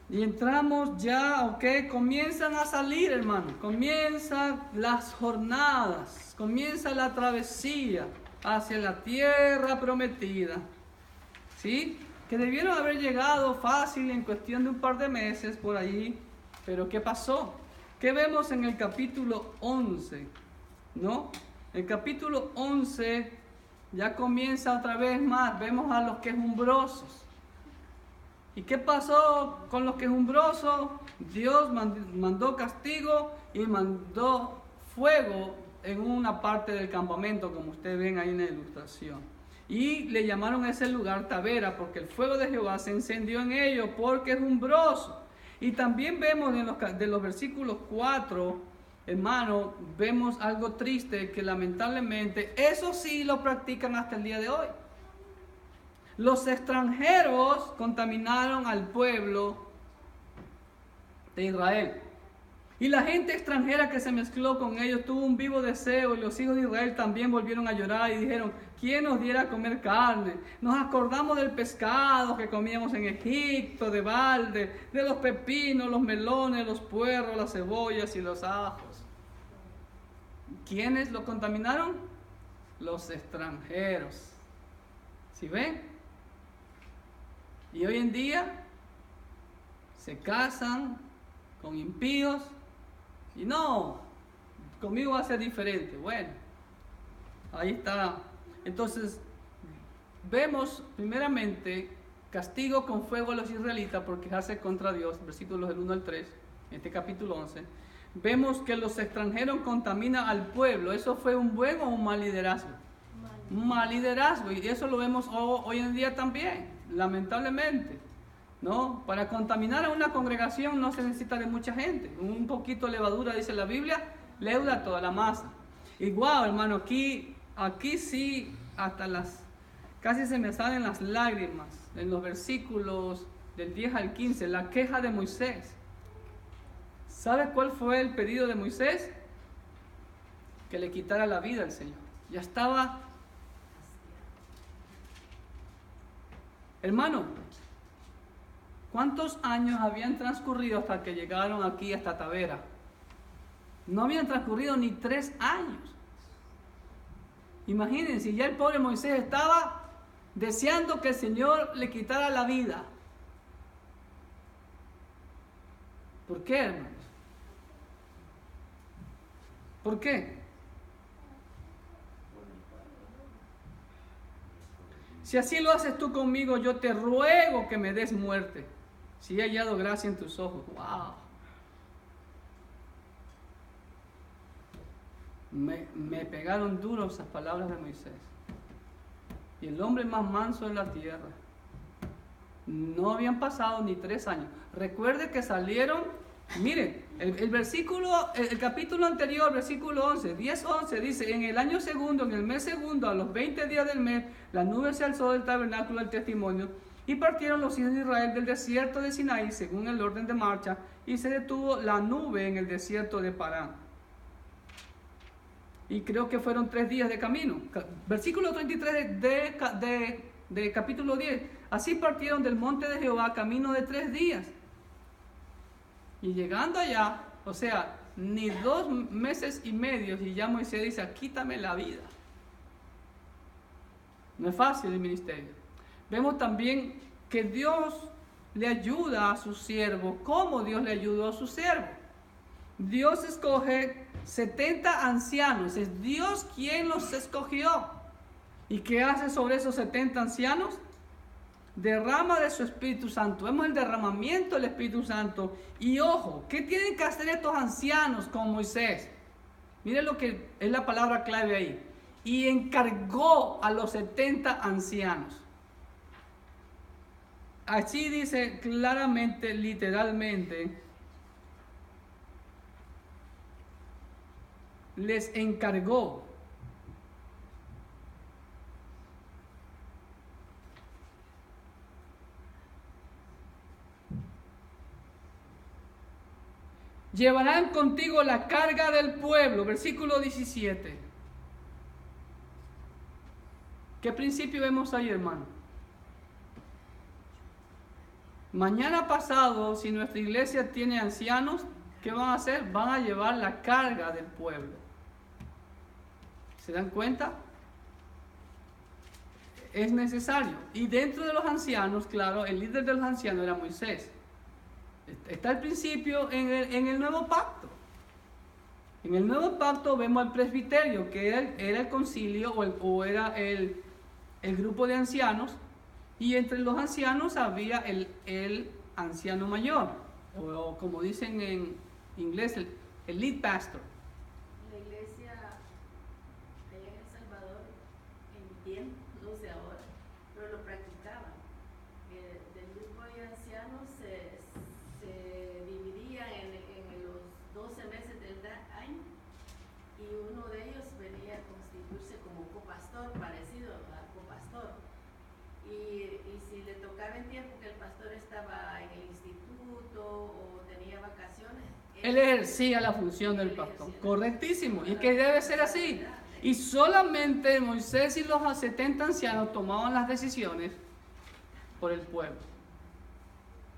Y entramos ya, ok, comienzan a salir, hermano, comienzan las jornadas, comienza la travesía hacia la tierra prometida, ¿sí? Que debieron haber llegado fácil en cuestión de un par de meses por ahí, pero ¿qué pasó? ¿Qué vemos en el capítulo 11? ¿No? El capítulo 11 ya comienza otra vez más, vemos a los quejumbrosos. ¿Y qué pasó con los quejumbrosos? Dios mandó castigo y mandó fuego en una parte del campamento, como ustedes ven ahí en la ilustración. Y le llamaron a ese lugar Tavera, porque el fuego de Jehová se encendió en ellos por quejumbrosos. Y también vemos de los versículos 4, hermano, vemos algo triste que lamentablemente, eso sí lo practican hasta el día de hoy. Los extranjeros contaminaron al pueblo de Israel. Y la gente extranjera que se mezcló con ellos tuvo un vivo deseo, y los hijos de Israel también volvieron a llorar y dijeron: ¿quién nos diera a comer carne? Nos acordamos del pescado que comíamos en Egipto, de balde, de los pepinos, los melones, los puerros, las cebollas y los ajos. ¿Quiénes lo contaminaron? Los extranjeros. ¿Sí ven? Y hoy en día se casan con impíos y no, conmigo va a ser diferente. Bueno, ahí está. Entonces, vemos primeramente castigo con fuego a los israelitas por quejarse contra Dios, versículos del 1 al 3, en este capítulo 11. Vemos que los extranjeros contaminan al pueblo. ¿Eso fue un buen o un mal liderazgo? Un mal liderazgo, y eso lo vemos hoy en día también, lamentablemente, ¿no? Para contaminar a una congregación no se necesita de mucha gente. Un poquito de levadura, dice la Biblia, leuda toda la masa. Igual, hermano, aquí sí, casi se me salen las lágrimas en los versículos del 10 al 15, la queja de Moisés. ¿Sabe cuál fue el pedido de Moisés? Que le quitara la vida al Señor. Ya estaba. Hermano, ¿cuántos años habían transcurrido hasta que llegaron aquí hasta Tavera? No habían transcurrido ni 3 años. Imagínense, ya el pobre Moisés estaba deseando que el Señor le quitara la vida. ¿Por qué, hermanos? ¿Por qué? Si así lo haces tú conmigo, yo te ruego que me des muerte, si he hallado gracia en tus ojos. ¡Wow! Me pegaron duro esas palabras de Moisés. Y el hombre más manso de la tierra. No habían pasado ni 3 años. Recuerde que salieron, miren, el capítulo anterior, versículo 11, 10:11 dice: en el año segundo, en el mes segundo, a los 20 días del mes, la nube se alzó del tabernáculo del testimonio, y partieron los hijos de Israel del desierto de Sinaí, según el orden de marcha, y se detuvo la nube en el desierto de Parán. Y creo que fueron 3 días de camino. Versículo 33 de capítulo 10. Así partieron del monte de Jehová camino de 3 días. Y llegando allá, o sea, ni 2 meses y medio, y ya Moisés dice: quítame la vida. No es fácil el ministerio. Vemos también que Dios le ayuda a su siervo. ¿Cómo Dios le ayudó a su siervo? Dios escoge 70 ancianos. Es Dios quien los escogió. ¿Y qué hace sobre esos 70 ancianos? Derrama de su Espíritu Santo. Vemos el derramamiento del Espíritu Santo. Y ojo, ¿qué tienen que hacer estos ancianos con Moisés? Miren lo que es la palabra clave ahí. Y encargó a los 70 ancianos. Así dice claramente, literalmente: les encargó. llevarán contigo la carga del pueblo. Versículo 17. ¿Qué principio vemos ahí, hermano? Mañana pasado, si nuestra iglesia tiene ancianos, ¿qué van a hacer? Van a llevar la carga del pueblo. ¿Se dan cuenta? Es necesario. Y dentro de los ancianos, claro, el líder de los ancianos era Moisés. Está el principio en el nuevo pacto. En el nuevo pacto vemos al presbiterio, que era el concilio o era el grupo de ancianos, y entre los ancianos había el anciano mayor, o como dicen en inglés, el lead pastor. La iglesia allá en El Salvador, en mi tiempo, no sé ahora, pero lo practicaban. Del grupo de ancianos se dividían en los 12 meses del año, y uno de ellos venía a constituirse como copastor, parecido a copastor. Y si le tocaba en tiempo que el pastor estaba en el instituto o tenía vacaciones, Él ejercía la función del pastor. Correctísimo. Y que debe ser así. Y solamente Moisés y los 70 ancianos tomaban las decisiones por el pueblo.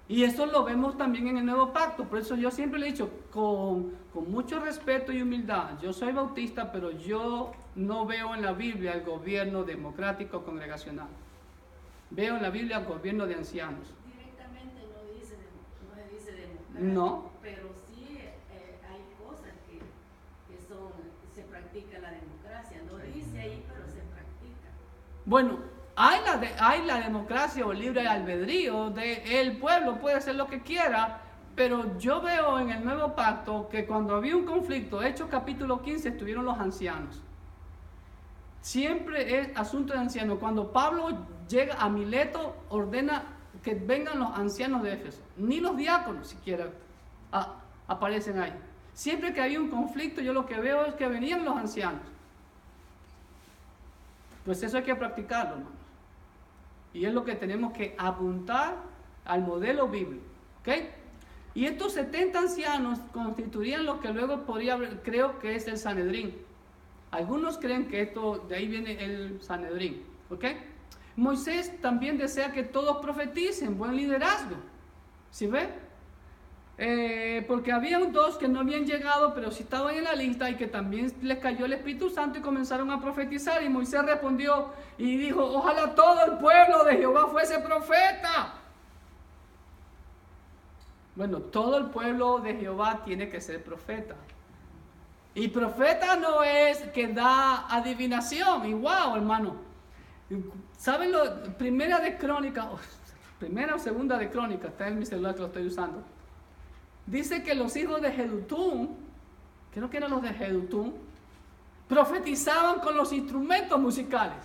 Y eso lo vemos también en el nuevo pacto. Por eso yo siempre le he dicho, con mucho respeto y humildad, yo soy bautista, pero yo no veo en la Biblia el gobierno democrático congregacional. Veo en la Biblia el gobierno de ancianos. directamente no se dice democrático, No. pero sí hay cosas que se practica la democracia. No dice ahí, pero se practica. Bueno, hay la democracia o libre albedrío el pueblo puede hacer lo que quiera, pero yo veo en el nuevo pacto que cuando había un conflicto, Hechos capítulo 15, estuvieron los ancianos. Siempre es asunto de ancianos. Cuando Pablo llega a Mileto, ordena que vengan los ancianos de Éfeso. Ni los diáconos siquiera aparecen ahí. Siempre que había un conflicto, yo lo que veo es que venían los ancianos. Pues eso hay que practicarlo, hermanos. Y es lo que tenemos que apuntar al modelo bíblico. ¿Ok? Y estos 70 ancianos constituirían lo que luego creo que es el Sanedrín. Algunos creen que de ahí viene el Sanedrín. ¿Ok? Moisés también desea que todos profeticen, buen liderazgo. ¿Sí ve? Porque había dos que no habían llegado, pero sí estaban en la lista y que también les cayó el Espíritu Santo y comenzaron a profetizar. Y Moisés respondió y dijo, ojalá todo el pueblo de Jehová fuese profeta. Bueno, todo el pueblo de Jehová tiene que ser profeta. Y profeta no es que da adivinación. Y wow, hermano. ¿Saben primera o segunda de Crónica? Está en mi celular que lo estoy usando. Dice que los hijos de Jedutún, creo que eran los de Jedutún, profetizaban con los instrumentos musicales.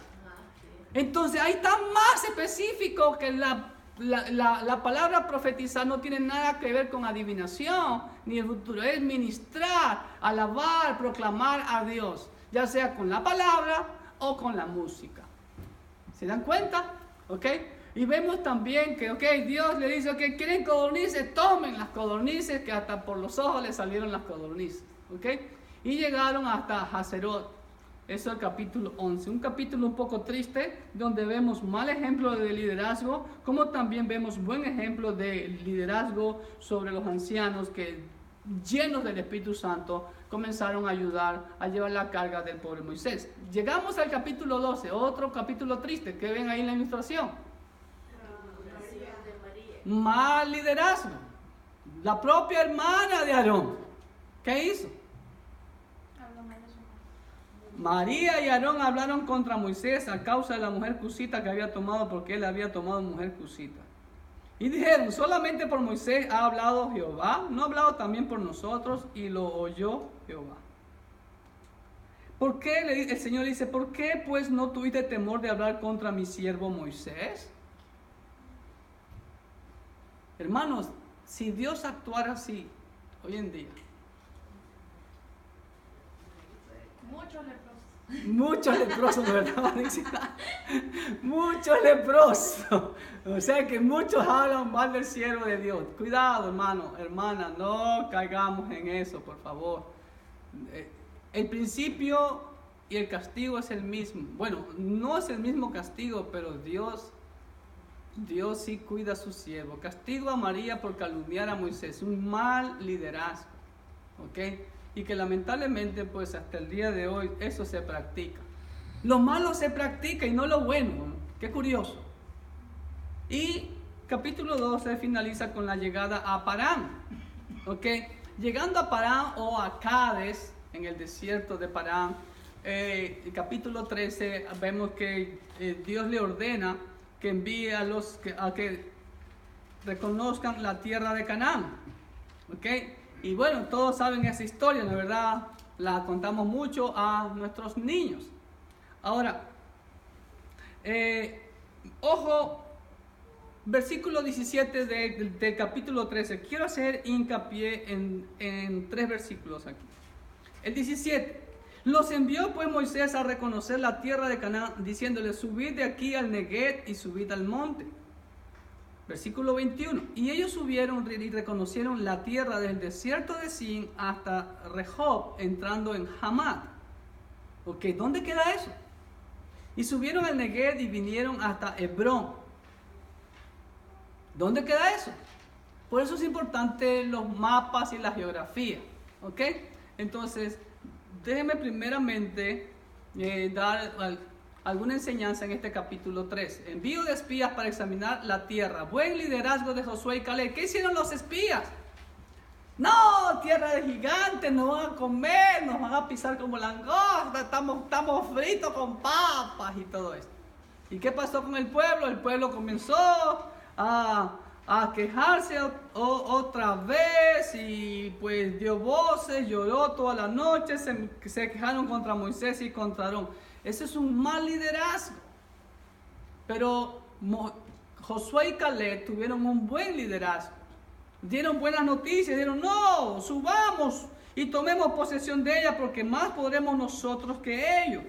Entonces ahí está más específico que la palabra profetizar no tiene nada que ver con adivinación ni el futuro, es ministrar, alabar, proclamar a Dios, ya sea con la palabra o con la música. ¿Se dan cuenta? ¿Ok? Y vemos también que, Dios le dice, ¿quieren codornices? Tomen las codornices, que hasta por los ojos les salieron las codornices. ¿Ok? Y llegaron hasta Hazerot. Eso es el capítulo 11. Un capítulo un poco triste, donde vemos mal ejemplo de liderazgo, como también vemos buen ejemplo de liderazgo sobre los ancianos que, llenos del Espíritu Santo, comenzaron a ayudar a llevar la carga del pobre Moisés. Llegamos al capítulo 12, otro capítulo triste, que ven ahí en la ilustración. Mal liderazgo. La propia hermana de Aarón, ¿qué hizo? María y Aarón hablaron contra Moisés a causa de la mujer cusita que había tomado, porque él había tomado mujer cusita. Y dijeron, solamente por Moisés ha hablado Jehová, ¿no ha hablado también por nosotros? Y lo oyó Jehová. ¿Por qué? El Señor dice, ¿por qué pues no tuviste temor de hablar contra mi siervo Moisés? Hermanos, si Dios actuara así hoy en día, muchos Muchos leprosos, ¿verdad? Muchos leprosos. O sea que muchos hablan mal del siervo de Dios. Cuidado, hermano, hermana, no caigamos en eso, por favor. El principio y el castigo es el mismo. Bueno, no es el mismo castigo, pero Dios sí cuida a su siervo. Castigo a María por calumniar a Moisés, un mal liderazgo, ¿ok? Y que lamentablemente, pues hasta el día de hoy, eso se practica. Lo malo se practica y no lo bueno, ¿no? Qué curioso. Y capítulo 12 finaliza con la llegada a Parán, ¿ok? Llegando a Parán o a Cades, en el desierto de Parán, el capítulo 13, vemos que Dios le ordena que envíe a que reconozcan la tierra de Canaán, ¿ok? Y bueno, todos saben esa historia, ¿no es verdad? La contamos mucho a nuestros niños. Ahora, ojo, versículo 17 del capítulo 13. Quiero hacer hincapié en 3 versículos aquí. El 17. Los envió pues Moisés a reconocer la tierra de Canaán, diciéndoles: subid de aquí al Neguet y subid al monte. Versículo 21. Y ellos subieron y reconocieron la tierra del desierto de Sin hasta Rehob, entrando en Hamat. Ok, ¿dónde queda eso? Y subieron al Neguet y vinieron hasta Hebrón. ¿Dónde queda eso? Por eso es importante los mapas y la geografía. Ok, entonces déjenme primeramente dar alguna enseñanza en este capítulo 3. Envío de espías para examinar la tierra. Buen liderazgo de Josué y Caleb. ¿Qué hicieron los espías? No, tierra de gigantes, nos van a comer, nos van a pisar como langosta, estamos fritos con papas y todo esto. ¿Y qué pasó con el pueblo? El pueblo comenzó a quejarse otra vez y pues dio voces, lloró toda la noche, se quejaron contra Moisés y contra Aarón. Ese es un mal liderazgo. Pero Josué y Caleb tuvieron un buen liderazgo. Dieron buenas noticias, dijeron: no, subamos y tomemos posesión de ella porque más podremos nosotros que ellos.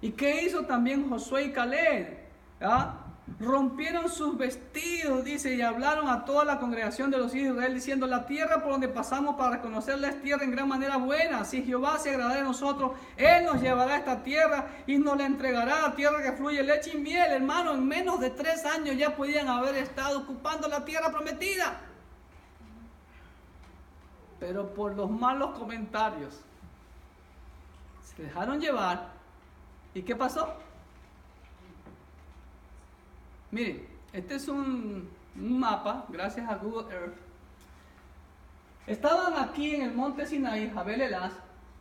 ¿Y qué hizo también Josué y Caleb? ¿Ah? Rompieron sus vestidos, dice, y hablaron a toda la congregación de los hijos de Israel, diciendo: la tierra por donde pasamos para reconocerla es tierra en gran manera buena. Si Jehová se agrada de nosotros, Él nos llevará a esta tierra y nos la entregará, tierra que fluye leche y miel. Hermano, en menos de 3 años ya podían haber estado ocupando la tierra prometida. Pero por los malos comentarios se dejaron llevar. ¿Y qué pasó? Miren, este es un mapa, gracias a Google Earth. Estaban aquí en el monte Sinaí, Jabel Elaz.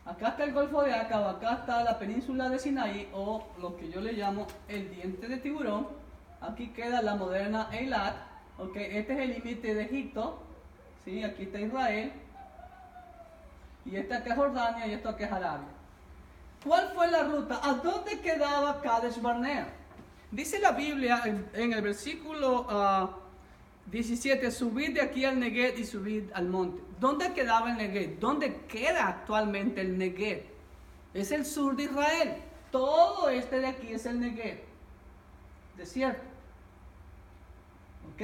Acá está el Golfo de Acab, acá está la península de Sinaí, o lo que yo le llamo el diente de tiburón. Aquí queda la moderna Eilat. Okay, este es el límite de Egipto. ¿Sí? Aquí está Israel. Y esta acá es Jordania y esto acá es Arabia. ¿Cuál fue la ruta? ¿A dónde quedaba Kadesh Barnea? Dice la Biblia en el versículo 17: subid de aquí al Neguet y subid al monte. ¿Dónde quedaba el Neguet? ¿Dónde queda actualmente el Neguet? Es el sur de Israel. Todo este de aquí es el Neguet, desierto. ¿Ok?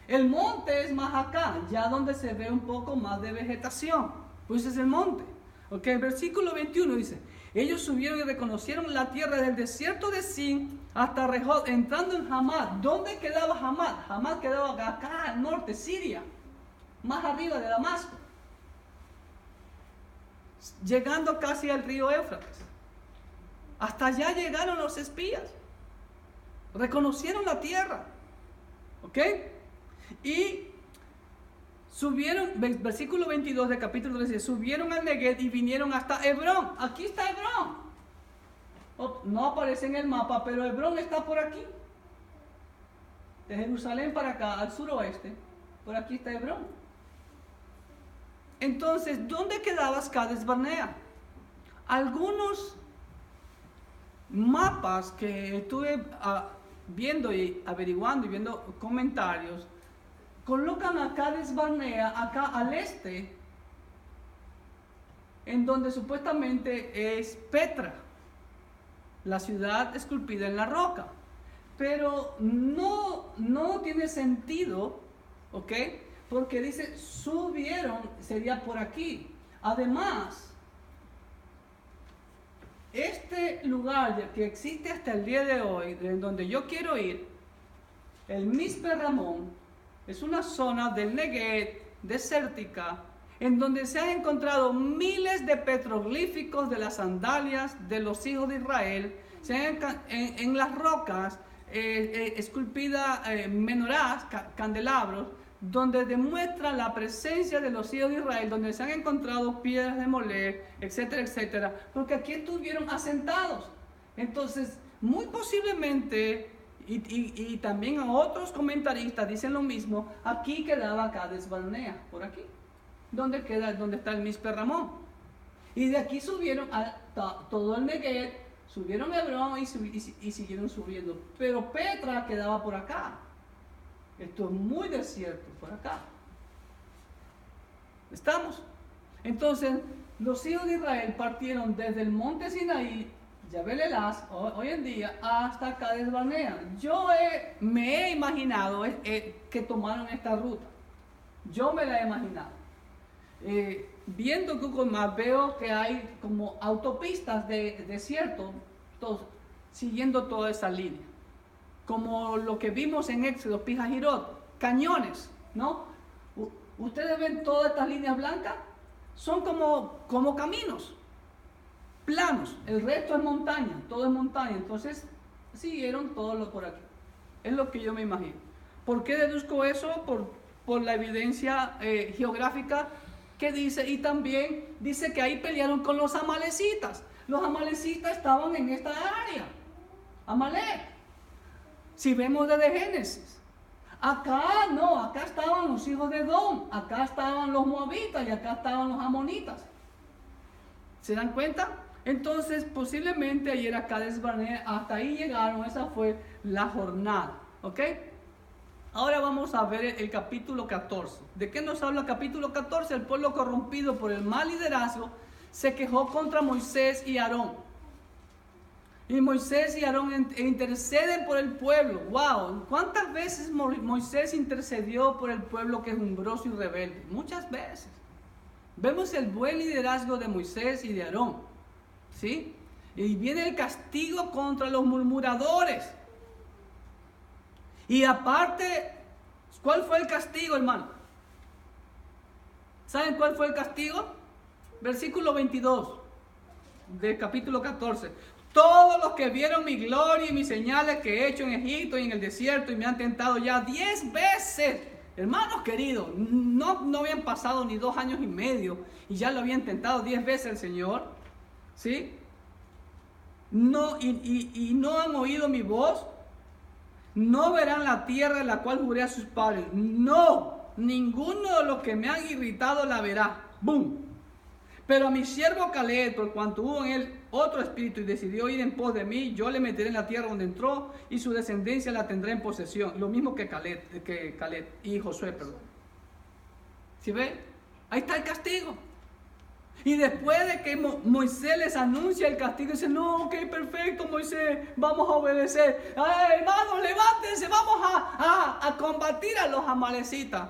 El monte es más acá, ya donde se ve un poco más de vegetación. Pues es el monte. ¿Ok? El versículo 21 dice: ellos subieron y reconocieron la tierra del desierto de Sin hasta Rehob, entrando en Hamat. ¿Dónde quedaba Hamat? Hamat quedaba acá al norte, Siria, más arriba de Damasco, llegando casi al río Éufrates. Hasta allá llegaron los espías, reconocieron la tierra. ¿Ok? Y subieron, versículo 22 del capítulo 13, subieron al Neguet y vinieron hasta Hebrón. Aquí está Hebrón. No aparece en el mapa, pero Hebrón está por aquí. De Jerusalén para acá, al suroeste, por aquí está Hebrón. Entonces, ¿dónde quedaba Kadesh Barnea? Algunos mapas que estuve viendo y averiguando y viendo comentarios, colocan a Kadesh Barnea acá al este en donde supuestamente es Petra, la ciudad esculpida en la roca. Pero no tiene sentido, ¿ok? Porque dice, subieron, sería por aquí. Además, este lugar que existe hasta el día de hoy, en donde yo quiero ir, el Mizpe Ramón, es una zona del Negev, desértica, en donde se han encontrado miles de petroglíficos de las sandalias de los hijos de Israel, en las rocas, esculpida menorás, candelabros, donde demuestra la presencia de los hijos de Israel, donde se han encontrado piedras de Molec, etcétera, etcétera, porque aquí estuvieron asentados. Entonces, muy posiblemente, y también a otros comentaristas dicen lo mismo, aquí quedaba Cades Barnea, por aquí, donde está el Mizpe Ramón. Y de aquí subieron a todo el Negev, subieron a Hebrón y siguieron subiendo. Pero Petra quedaba por acá. Esto es muy desierto, por acá. ¿Estamos? Entonces, los hijos de Israel partieron desde el monte Sinaí, Yabel Elaz, hoy en día, hasta Cades Barnea. Yo me he imaginado que tomaron esta ruta. Yo me la he imaginado. Viendo Google Maps veo que hay como autopistas de desierto, siguiendo toda esa línea. Como lo que vimos en Éxodo, Pijajirot, cañones, ¿no? Ustedes ven todas estas líneas blancas, son como caminos planos, el resto es montaña, todo es montaña. Entonces siguieron todo por aquí. Es lo que yo me imagino. ¿Por qué deduzco eso? Por la evidencia geográfica que dice, y también dice que ahí pelearon con los amalecitas. Los amalecitas estaban en esta área, Amalek. Si vemos desde Génesis, acá no, acá estaban los hijos de Edom, acá estaban los moabitas y acá estaban los amonitas. ¿Se dan cuenta? Entonces, posiblemente ayer a Cades Barnea, hasta ahí llegaron, esa fue la jornada, ¿ok? Ahora vamos a ver el capítulo 14. ¿De qué nos habla el capítulo 14? El pueblo corrompido por el mal liderazgo se quejó contra Moisés y Aarón. Y Moisés y Aarón interceden por el pueblo. ¡Wow! ¿Cuántas veces Moisés intercedió por el pueblo quejumbroso y rebelde? Muchas veces. Vemos el buen liderazgo de Moisés y de Aarón. ¿Sí? Y viene el castigo contra los murmuradores. Y aparte, ¿cuál fue el castigo, hermano? ¿Saben cuál fue el castigo? Versículo 22 del capítulo 14. Todos los que vieron mi gloria y mis señales que he hecho en Egipto y en el desierto y me han tentado ya 10 veces. Hermanos queridos, no habían pasado ni 2 años y medio y ya lo habían tentado 10 veces el Señor. ¿Sí? No, y no han oído mi voz. No verán la tierra en la cual juré a sus padres. No, ninguno de los que me han irritado la verá. ¡Bum! Pero a mi siervo Caleb, por cuanto hubo en él otro espíritu y decidió ir en pos de mí, yo le meteré en la tierra donde entró y su descendencia la tendrá en posesión. Lo mismo que Caleb y Josué, perdón. ¿Sí ve? Ahí está el castigo. Y después de que Moisés les anuncia el castigo, dice, no, ok, perfecto, Moisés, vamos a obedecer. Ay, hermanos, levántense, vamos a combatir a los amalecitas.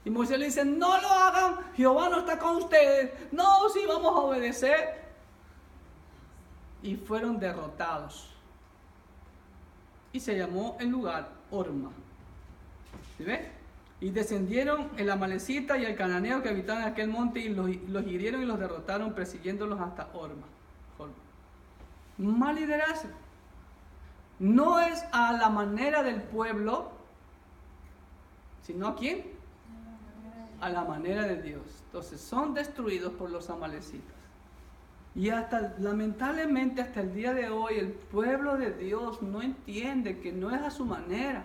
Y Moisés le dice, no lo hagan, Jehová no está con ustedes. No, sí, vamos a obedecer. Y fueron derrotados. Y se llamó el lugar Horma. ¿Sí ve? Y descendieron el amalecita y el cananeo que habitaban en aquel monte y los hirieron y los derrotaron persiguiéndolos hasta Horma. Mal liderazgo. No es a la manera del pueblo, sino a quién? A la manera de Dios. Entonces son destruidos por los amalecitas. Y lamentablemente hasta el día de hoy el pueblo de Dios no entiende que no es a su manera.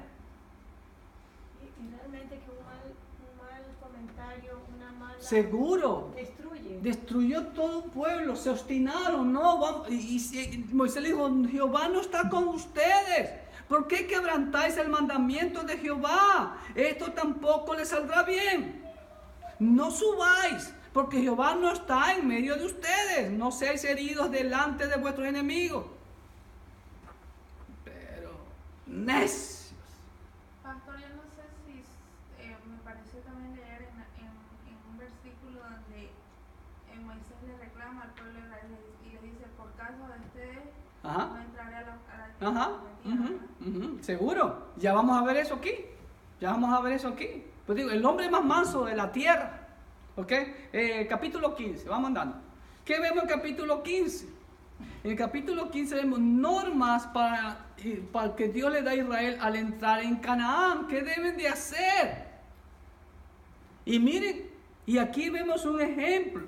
Y realmente que un mal comentario, una mala... Seguro. Destruye. Destruyó todo un pueblo, se obstinaron, no, vamos, y Moisés le dijo, Jehová no está con ustedes. ¿Por qué quebrantáis el mandamiento de Jehová? Esto tampoco les saldrá bien. No subáis, porque Jehová no está en medio de ustedes. No seáis heridos delante de vuestros enemigos. Pero necios. Pastor, yo no sé si me pareció también leer en un versículo donde Moisés le reclama al pueblo de Israel y le dice, por causa de ustedes Ajá. no entraré a la Ajá, tierra prometida. seguro. Ya vamos a ver eso aquí. Pues digo, el hombre más manso de la tierra. ¿Ok? Capítulo 15, vamos andando. ¿Qué vemos en capítulo 15? En el capítulo 15 vemos normas para que Dios le da a Israel al entrar en Canaán. ¿Qué deben de hacer? Y miren, y aquí vemos un ejemplo.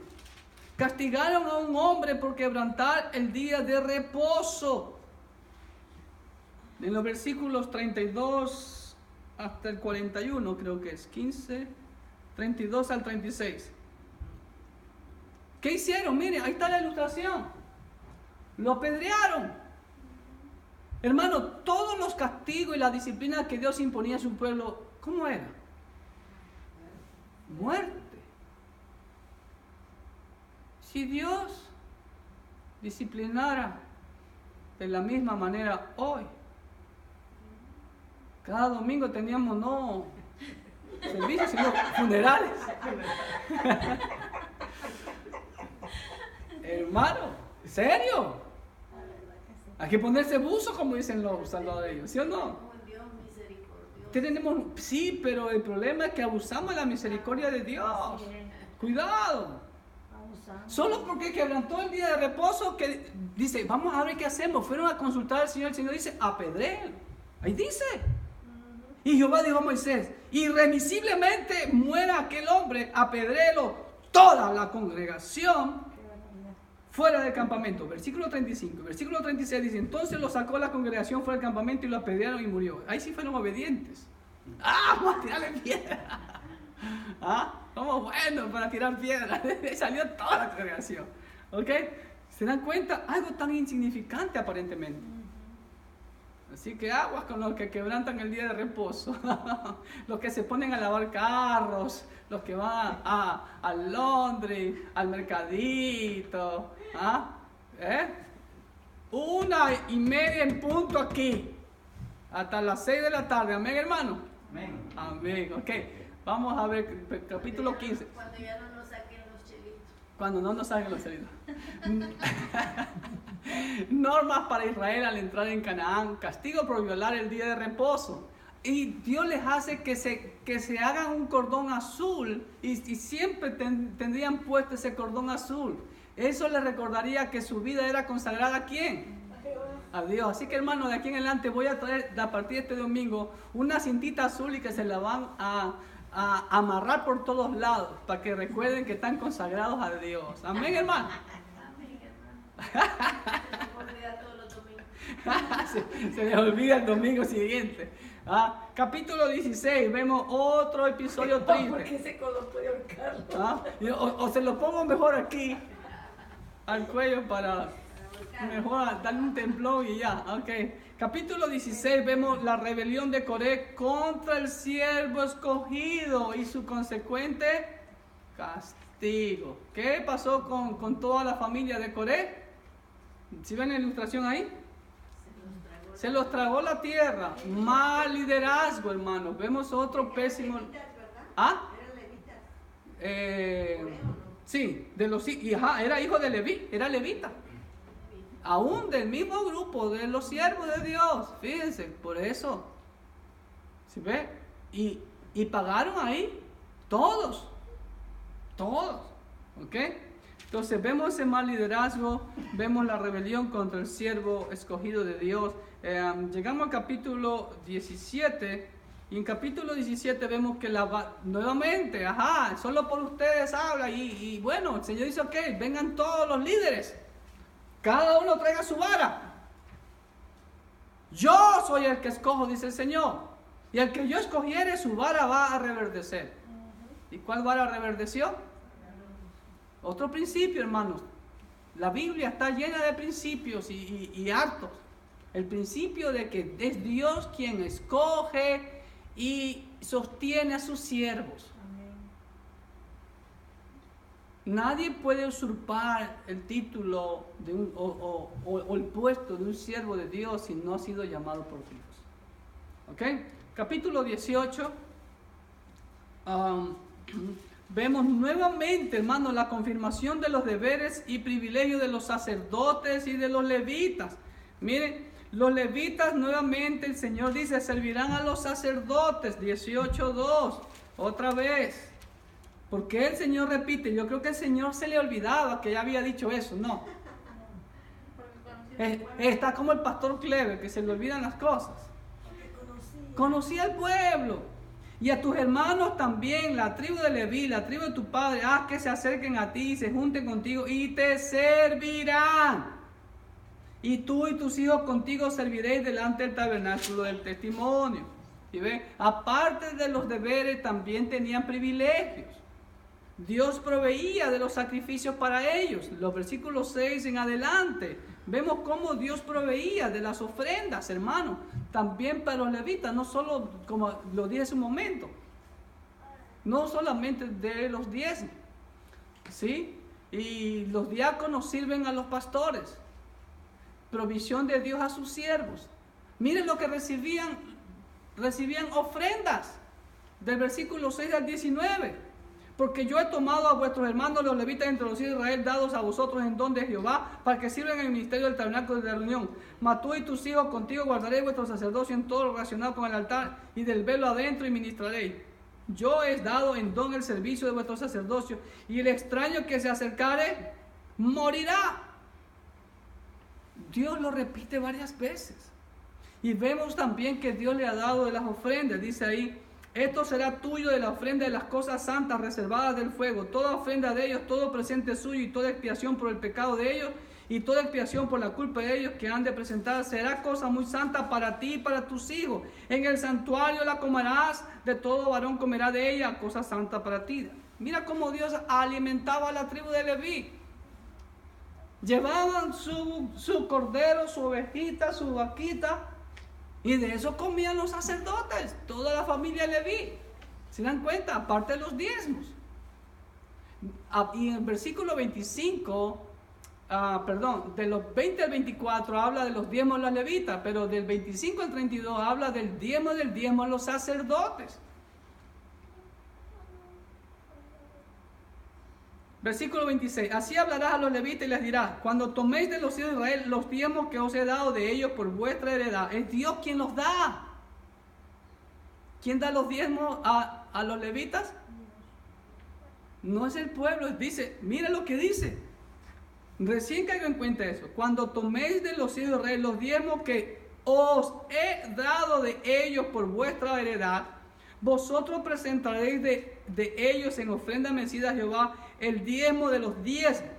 Castigaron a un hombre por quebrantar el día de reposo. En los versículos 32 hasta el 41, creo que es 15, 32 al 36. ¿Qué hicieron? Miren, ahí está la ilustración. Lo apedrearon. Hermano, todos los castigos y la disciplina que Dios imponía a su pueblo, ¿cómo era? Muerte. Si Dios disciplinara de la misma manera hoy, cada domingo teníamos no servicios, sino funerales. Hermano, ¿en serio? Hay que ponerse buzo, como dicen los salvadoreños, ¿sí o no? Oh, Dios misericordioso. Tenemos, sí, pero el problema es que abusamos de la misericordia de Dios. Cuidado. Solo porque quebrantó el día de reposo, que dice, vamos a ver qué hacemos. Fueron a consultar al Señor, el Señor dice, apedréelo. Ahí dice. Y Jehová dijo a Moisés, irremisiblemente muera aquel hombre, apedréelo toda la congregación fuera del campamento. Versículo 35, versículo 36 dice, entonces lo sacó la congregación fuera del campamento y lo apedrearon y murió. Ahí sí fueron obedientes. Vamos a tirarle piedra. Somos buenos para tirar piedra. Salió toda la congregación. ¿Ok? ¿Se dan cuenta? Algo tan insignificante aparentemente. Así que aguas con los que quebrantan el día de reposo. Los que se ponen a lavar carros, los que van a Londres, al mercadito. 1:30 en punto aquí. Hasta las 6 de la tarde. ¿Amén, hermano? Amén. Amén. Ok. Vamos a ver capítulo 15. Cuando ya no nos saquen los chelitos. Cuando no nos salgan los heridos. Normas para Israel al entrar en Canaán. Castigo por violar el día de reposo. Y Dios les hace que se hagan un cordón azul. Y siempre tendrían puesto ese cordón azul. Eso les recordaría que su vida era consagrada ¿a quién? A Dios. Así que, hermano, de aquí en adelante voy a traer a partir de este domingo una cintita azul y que se la van a amarrar por todos lados para que recuerden que están consagrados a Dios. Amén, hermano. Amén, hermano. Se olvida todos los domingos. Se les olvida el domingo siguiente. Capítulo 16, vemos otro episodio triste. Porque ese color puede ahorcarlo. O se lo pongo mejor aquí al cuello para mejor darle un temblor y ya. Ok. Capítulo 16 vemos la rebelión de Coré contra el siervo escogido y su consecuente castigo. ¿Qué pasó con toda la familia de Coré? ¿Sí ven la ilustración ahí? Se los tragó la tierra. Mal liderazgo, hermanos. Vemos otro pésimo. Sí, era hijo de Leví, era levita. Aún del mismo grupo de los siervos de Dios. Fíjense, por eso. ¿Sí ve? Y pagaron ahí todos. ¿Ok? Entonces vemos ese mal liderazgo, vemos la rebelión contra el siervo escogido de Dios. Llegamos al capítulo 17 y en capítulo 17 vemos que nuevamente, solo por ustedes habla y bueno, el Señor dice, ok, vengan todos los líderes, cada uno traiga su vara. Yo soy el que escojo, dice el Señor, y el que yo escogiere su vara va a reverdecer. ¿Y cuál vara reverdeció? Otro principio, hermanos. La Biblia está llena de principios y actos. El principio de que es Dios quien escoge y sostiene a sus siervos. Nadie puede usurpar el título de o el puesto de un siervo de Dios si no ha sido llamado por Dios. ¿Ok? Capítulo 18. Vemos nuevamente, hermano, la confirmación de los deberes y privilegios de los sacerdotes y de los levitas. Miren, los levitas nuevamente el Señor dice, servirán a los sacerdotes. 18:2. Otra vez. ¿Por qué el Señor repite? Yo creo que el Señor se le olvidaba que ya había dicho eso. No. Está como el pastor Clever, que se le olvidan las cosas. Conocía al pueblo. Y a tus hermanos también, la tribu de Leví, la tribu de tu padre, haz que se acerquen a ti y se junten contigo y te servirán. Y tú y tus hijos contigo serviréis delante del tabernáculo del testimonio. ¿Sí ven? Aparte de los deberes, también tenían privilegios. Dios proveía de los sacrificios para ellos. Los versículos 6 en adelante. Vemos cómo Dios proveía de las ofrendas, hermano. También para los levitas, no solo, como lo dije hace un momento, no solamente de los diezmos, ¿sí? Y los diáconos sirven a los pastores. Provisión de Dios a sus siervos. Miren lo que recibían ofrendas del versículo 6 al 19. Porque yo he tomado a vuestros hermanos los levitas entre los hijos de Israel, dados a vosotros en don de Jehová, para que sirvan en el ministerio del tabernáculo de la reunión. Mas tú y tus hijos contigo guardaréis vuestro sacerdocio en todo lo relacionado con el altar, y del velo adentro y ministraréis. Yo he dado en don el servicio de vuestro sacerdocio, y el extraño que se acercare morirá. Dios lo repite varias veces. Y vemos también que Dios le ha dado de las ofrendas. Dice ahí, esto será tuyo de la ofrenda de las cosas santas reservadas del fuego. Toda ofrenda de ellos, todo presente suyo y toda expiación por el pecado de ellos y toda expiación por la culpa de ellos que han de presentar será cosa muy santa para ti y para tus hijos. En el santuario la comerás, de todo varón comerá de ella, cosa santa para ti. Mira cómo Dios alimentaba a la tribu de Leví. Llevaban su cordero, su ovejita, su vaquita, y de eso comían los sacerdotes, toda la familia Leví. ¿Se dan cuenta? Aparte de los diezmos. Y en el versículo 25, de los 20 al 24 habla de los diezmos de los levitas, pero del 25 al 32 habla del diezmo de los sacerdotes. Versículo 26, así hablarás a los levitas y les dirás, cuando toméis de los hijos de Israel los diezmos que os he dado de ellos por vuestra heredad, es Dios quien los da. ¿Quién da los diezmos a los levitas? No es el pueblo, dice, mira lo que dice. Recién caigo en cuenta eso. Cuando toméis de los hijos de Israel los diezmos que os he dado de ellos por vuestra heredad, vosotros presentaréis de ellos en ofrenda mecida a Jehová el diezmo de los diezmos,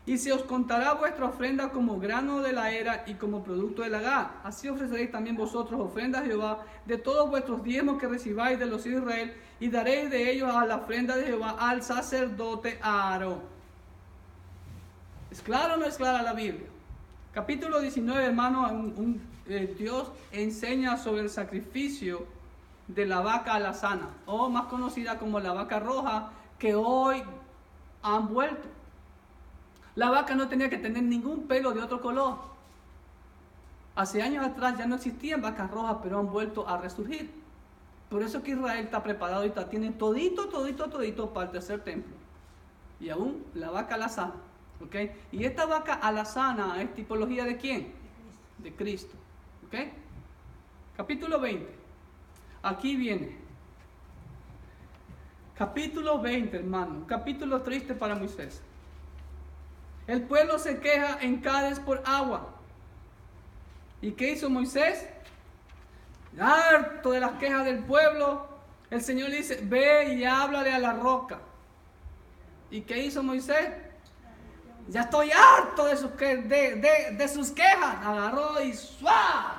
y se os contará vuestra ofrenda como grano de la era y como producto del lagar. Así ofreceréis también vosotros ofrendas a Jehová de todos vuestros diezmos que recibáis de los hijos de Israel, y daréis de ellos a la ofrenda de Jehová al sacerdote Aarón. ¿Es claro o no es clara la Biblia? Capítulo 19, hermano, Dios enseña sobre el sacrificio de la vaca alazana, o más conocida como la vaca roja, que hoy han vuelto. La vaca no tenía que tener ningún pelo de otro color. Hace años atrás ya no existían vacas rojas, pero han vuelto a resurgir. Por eso que Israel está preparado y tiene todito para el tercer templo. Y aún la vaca alazana. ¿Okay? Y esta vaca alazana es tipología ¿de quién? De Cristo. ¿Okay? Capítulo 20. Aquí viene. Capítulo 20, hermano. Un capítulo triste para Moisés. El pueblo se queja en Cades por agua. ¿Y qué hizo Moisés? Harto de las quejas del pueblo, el Señor le dice, ve y háblale a la roca. ¿Y qué hizo Moisés? Ya estoy harto de sus quejas. Agarró y ¡suaz!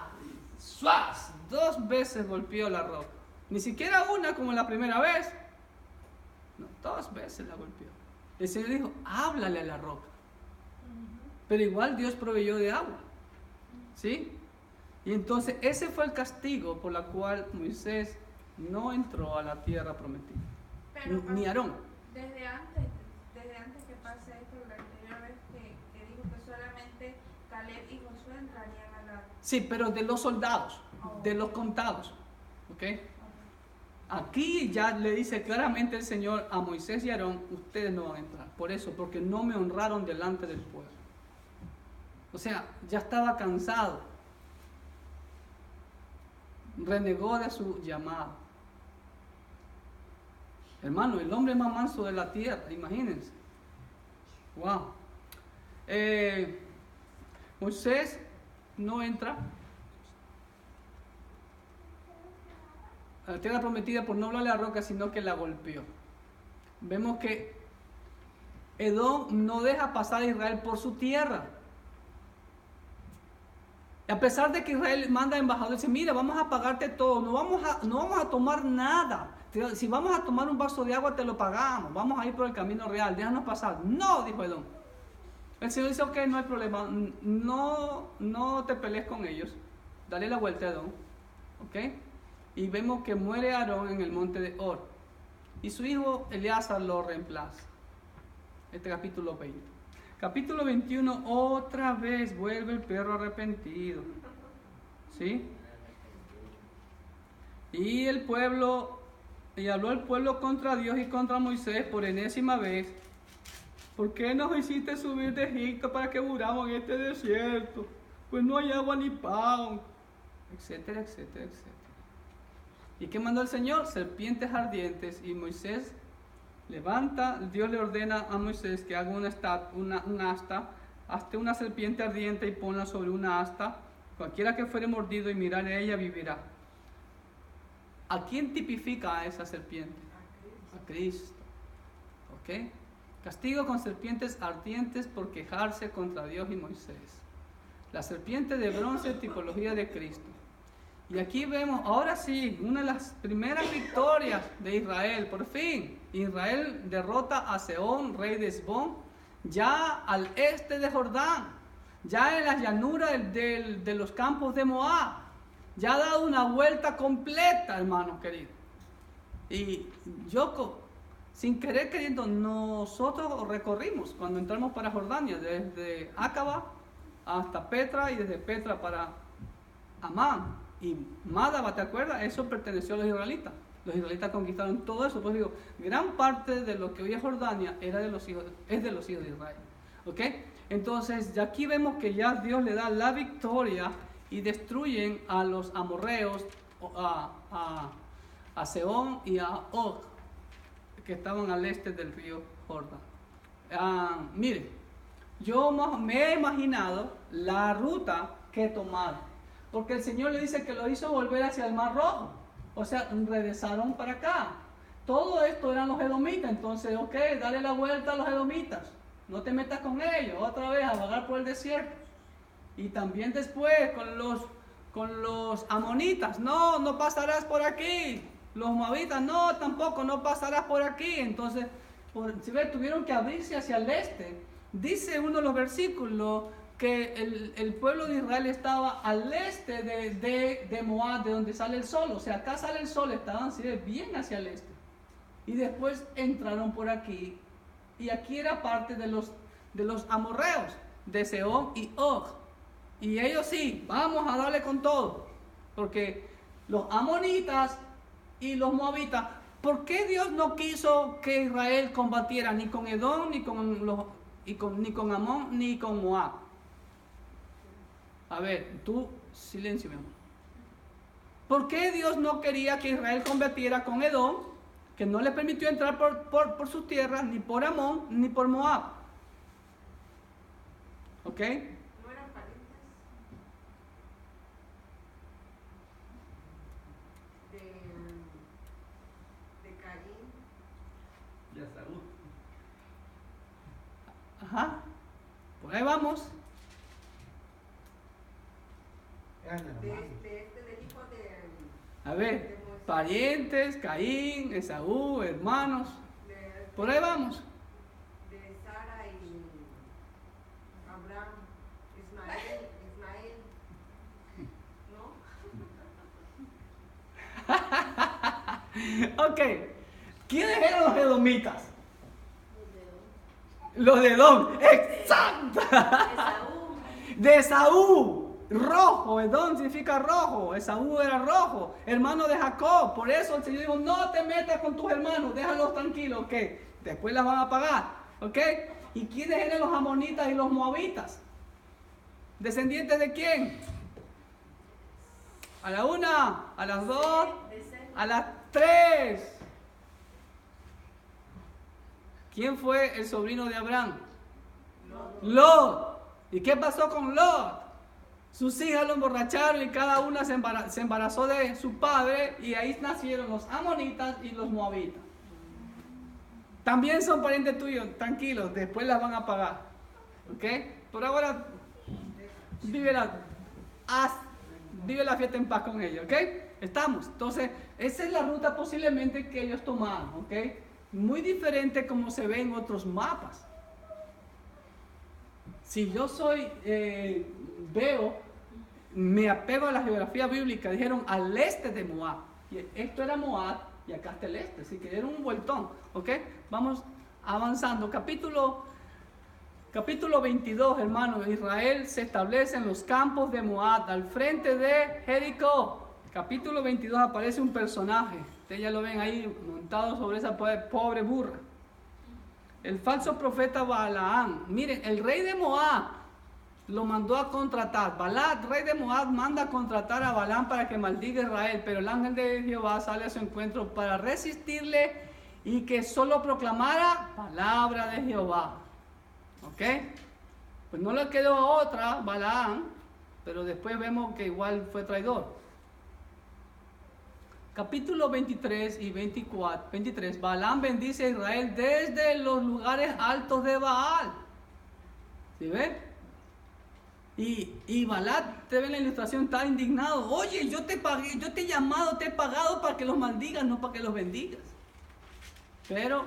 2 veces golpeó la roca. Ni siquiera una como la primera vez. No, 2 veces la golpeó. El Señor dijo, háblale a la roca. Pero igual Dios proveyó de agua. ¿Sí? Y entonces ese fue el castigo por la cual Moisés no entró a la tierra prometida. Pero, ni Aarón. Desde antes Caleb y Josué entrarían a la... Sí, pero de los soldados, de los contados. ¿Ok? Aquí ya le dice claramente el Señor a Moisés y a Aarón, ustedes no van a entrar. Por eso, porque no me honraron delante del pueblo. O sea, ya estaba cansado. Renegó de su llamado. Hermano, el hombre más manso de la tierra, imagínense. Wow. Moisés no entra a la tierra prometida por no hablarle a la roca, sino que la golpeó. Vemos que Edom no deja pasar a Israel por su tierra. Y a pesar de que Israel manda embajador, dice, mira, vamos a pagarte todo, no vamos a tomar nada. Si vamos a tomar un vaso de agua, te lo pagamos, vamos a ir por el camino real, déjanos pasar. No, dijo Edom. El Señor dice, ok, no hay problema, no te pelees con ellos, dale la vuelta a Edom, ok. Y vemos que muere Aarón en el monte de Hor, y su hijo Eleazar lo reemplaza. Este capítulo 20. Capítulo 21, otra vez vuelve el perro arrepentido. ¿Sí? Y habló el pueblo contra Dios y contra Moisés por enésima vez. ¿Por qué nos hiciste subir de Egipto para que muramos en este desierto? Pues no hay agua ni pan. Etcétera, etcétera, etcétera. ¿Y qué mandó el Señor? Serpientes ardientes. Y Moisés Dios le ordena a Moisés que haga un asta, hazte una serpiente ardiente y ponla sobre una asta. Cualquiera que fuere mordido y mirare a ella vivirá. ¿A quién tipifica a esa serpiente? A Cristo. ¿Ok? Castigo con serpientes ardientes por quejarse contra Dios y Moisés. La serpiente de bronce, tipología de Cristo. Y aquí vemos, ahora sí, una de las primeras victorias de Israel. Por fin, Israel derrota a Sehón, rey de Hesbón, ya al este de Jordán, ya en las llanuras de los campos de Moab. Ya ha dado una vuelta completa, hermanos queridos. Y yo, sin querer queriendo, nosotros recorrimos cuando entramos para Jordania, desde Acaba hasta Petra y desde Petra para Amán. Y Madaba, ¿te acuerdas? Eso perteneció a los israelitas. Los israelitas conquistaron todo eso. Pues digo, gran parte de lo que hoy es Jordania es de los hijos de Israel. ¿Ok? Entonces, ya aquí vemos que ya Dios le da la victoria y destruyen a los amorreos, a Sehón y a Og, que estaban al este del río Jordán. Miren, yo me he imaginado la ruta que tomaron. Porque el Señor le dice que lo hizo volver hacia el Mar Rojo. O sea, regresaron para acá. Todo esto eran los edomitas. Entonces, ok, dale la vuelta a los edomitas. No te metas con ellos. Otra vez a vagar por el desierto. Y también después con los amonitas. No pasarás por aquí. Los moabitas, no, tampoco, no pasarás por aquí. Entonces, si ves, tuvieron que abrirse hacia el este. Dice uno de los versículos que el pueblo de Israel estaba al este de Moab, de donde sale el sol. O sea, acá sale el sol, estaban bien hacia el este. Y después entraron por aquí. Y aquí era parte de los amorreos, de Sehón y Og. Y ellos sí, vamos a darle con todo. Porque los amonitas y los moabitas, ¿por qué Dios no quiso que Israel combatiera ni con Edom, ni con Amón, ni con Moab? A ver, tú, silencio, mi amor. ¿Por qué Dios no quería que Israel combatiera con Edom, que no le permitió entrar por sus tierras, ni por Amón, ni por Moab? ¿Ok? ¿No eran parientes de Caín? De Saúl. Ajá. Por ahí vamos. Del hijo de... A ver, parientes, Caín, Esaú, hermanos. Por ahí vamos. De Sara y Abraham, Ismael, ¿no? Ok. ¿Quiénes eran los edomitas? Los de Los de Edom. ¡Exacto! Esaú. De Esaú, rojo. Edom significa rojo. Esaú era rojo, hermano de Jacob. Por eso el Señor dijo, no te metas con tus hermanos, déjalos tranquilos, ¿ok? Después las van a pagar, ¿ok? ¿Y quiénes eran los amonitas y los moabitas? ¿Descendientes de quién? A la 1, a las 2, a las 3. ¿Quién fue el sobrino de Abraham? Lot. ¿Y qué pasó con Lot? Sus hijas lo emborracharon y cada una se embarazó de su padre y ahí nacieron los amonitas y los moabitas. También son parientes tuyos, tranquilos, después las van a pagar. ¿Ok? Por ahora, vive la fiesta en paz con ellos. ¿Ok? Estamos. Entonces, esa es la ruta posiblemente que ellos tomaron. ¿Ok? Muy diferente como se ve en otros mapas. Si yo me apego a la geografía bíblica, dijeron al este de Moab. Y esto era Moab y acá está el este, así que era un vueltón. ¿Ok? Vamos avanzando. Capítulo 22, hermanos. Israel se establece en los campos de Moab, al frente de Jericó. Capítulo 22 aparece un personaje. Ustedes ya lo ven ahí montado sobre esa pobre burra. El falso profeta Balaam. Miren, el rey de Moab lo mandó a contratar. Balac, rey de Moab, manda a contratar a Balaam para que maldiga a Israel. Pero el ángel de Jehová sale a su encuentro para resistirle y que solo proclamara palabra de Jehová. ¿Ok? Pues no le quedó otra, Balaam, pero después vemos que igual fue traidor. Capítulo 23 y 23, Balaam bendice a Israel desde los lugares altos de Baal. ¿Sí ven? Y Balac, te ven la ilustración, está indignado. Oye, yo te pagué, yo te he llamado, te he pagado para que los maldigas, no para que los bendigas. Pero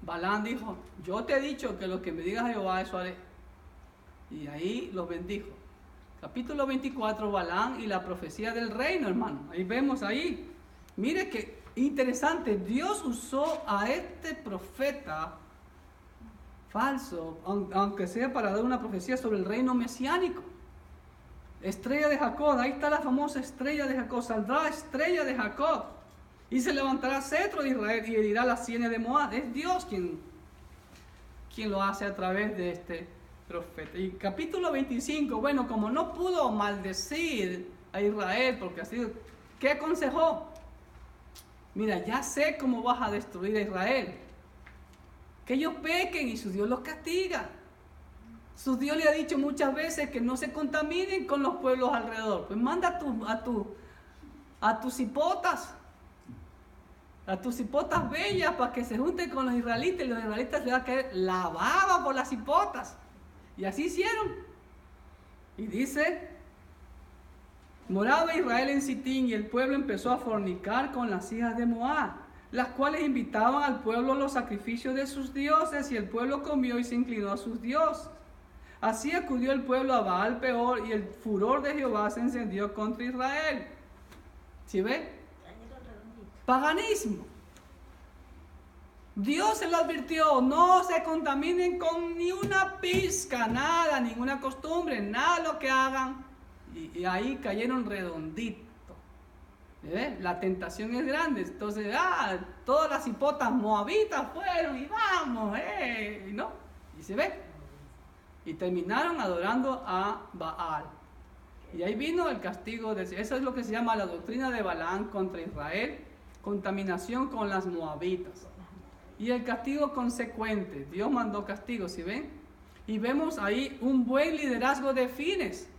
Balaam dijo, yo te he dicho que lo que me digas Jehová, eso haré. Y ahí los bendijo. Capítulo 24, Balaam y la profecía del reino, hermano. Ahí vemos ahí. Mire que interesante, Dios usó a este profeta falso, aunque sea para dar una profecía sobre el reino mesiánico. Estrella de Jacob, ahí está la famosa estrella de Jacob. Saldrá estrella de Jacob y se levantará cetro de Israel y herirá las sienes de Moab. Es Dios quien lo hace a través de este profeta. Y capítulo 25, bueno, como no pudo maldecir a Israel porque así, ¿qué aconsejó? Mira, ya sé cómo vas a destruir a Israel. Que ellos pequen y su Dios los castiga. Su Dios le ha dicho muchas veces que no se contaminen con los pueblos alrededor. Pues manda a tus hipotas bellas para que se junten con los israelitas y los israelitas les va a caer la baba por las hipotas. Y así hicieron. Y dice, moraba Israel en Sitín y el pueblo empezó a fornicar con las hijas de Moab, las cuales invitaban al pueblo a los sacrificios de sus dioses, y el pueblo comió y se inclinó a sus dioses. Así acudió el pueblo a Baal Peor y el furor de Jehová se encendió contra Israel. ¿Sí ve? Paganismo. Dios se lo advirtió, no se contaminen con ni una pizca, nada, ninguna costumbre, nada lo que hagan. Y ahí cayeron redondito. ¿Ve? La tentación es grande. Entonces, todas las hipotas moabitas fueron y vamos, ¿no? Y se ve. Y terminaron adorando a Baal. Y ahí vino el castigo de... Eso es lo que se llama la doctrina de Balaam contra Israel, contaminación con las moabitas. Y el castigo consecuente, Dios mandó castigo, ¿sí ven? Y vemos ahí un buen liderazgo de Fines.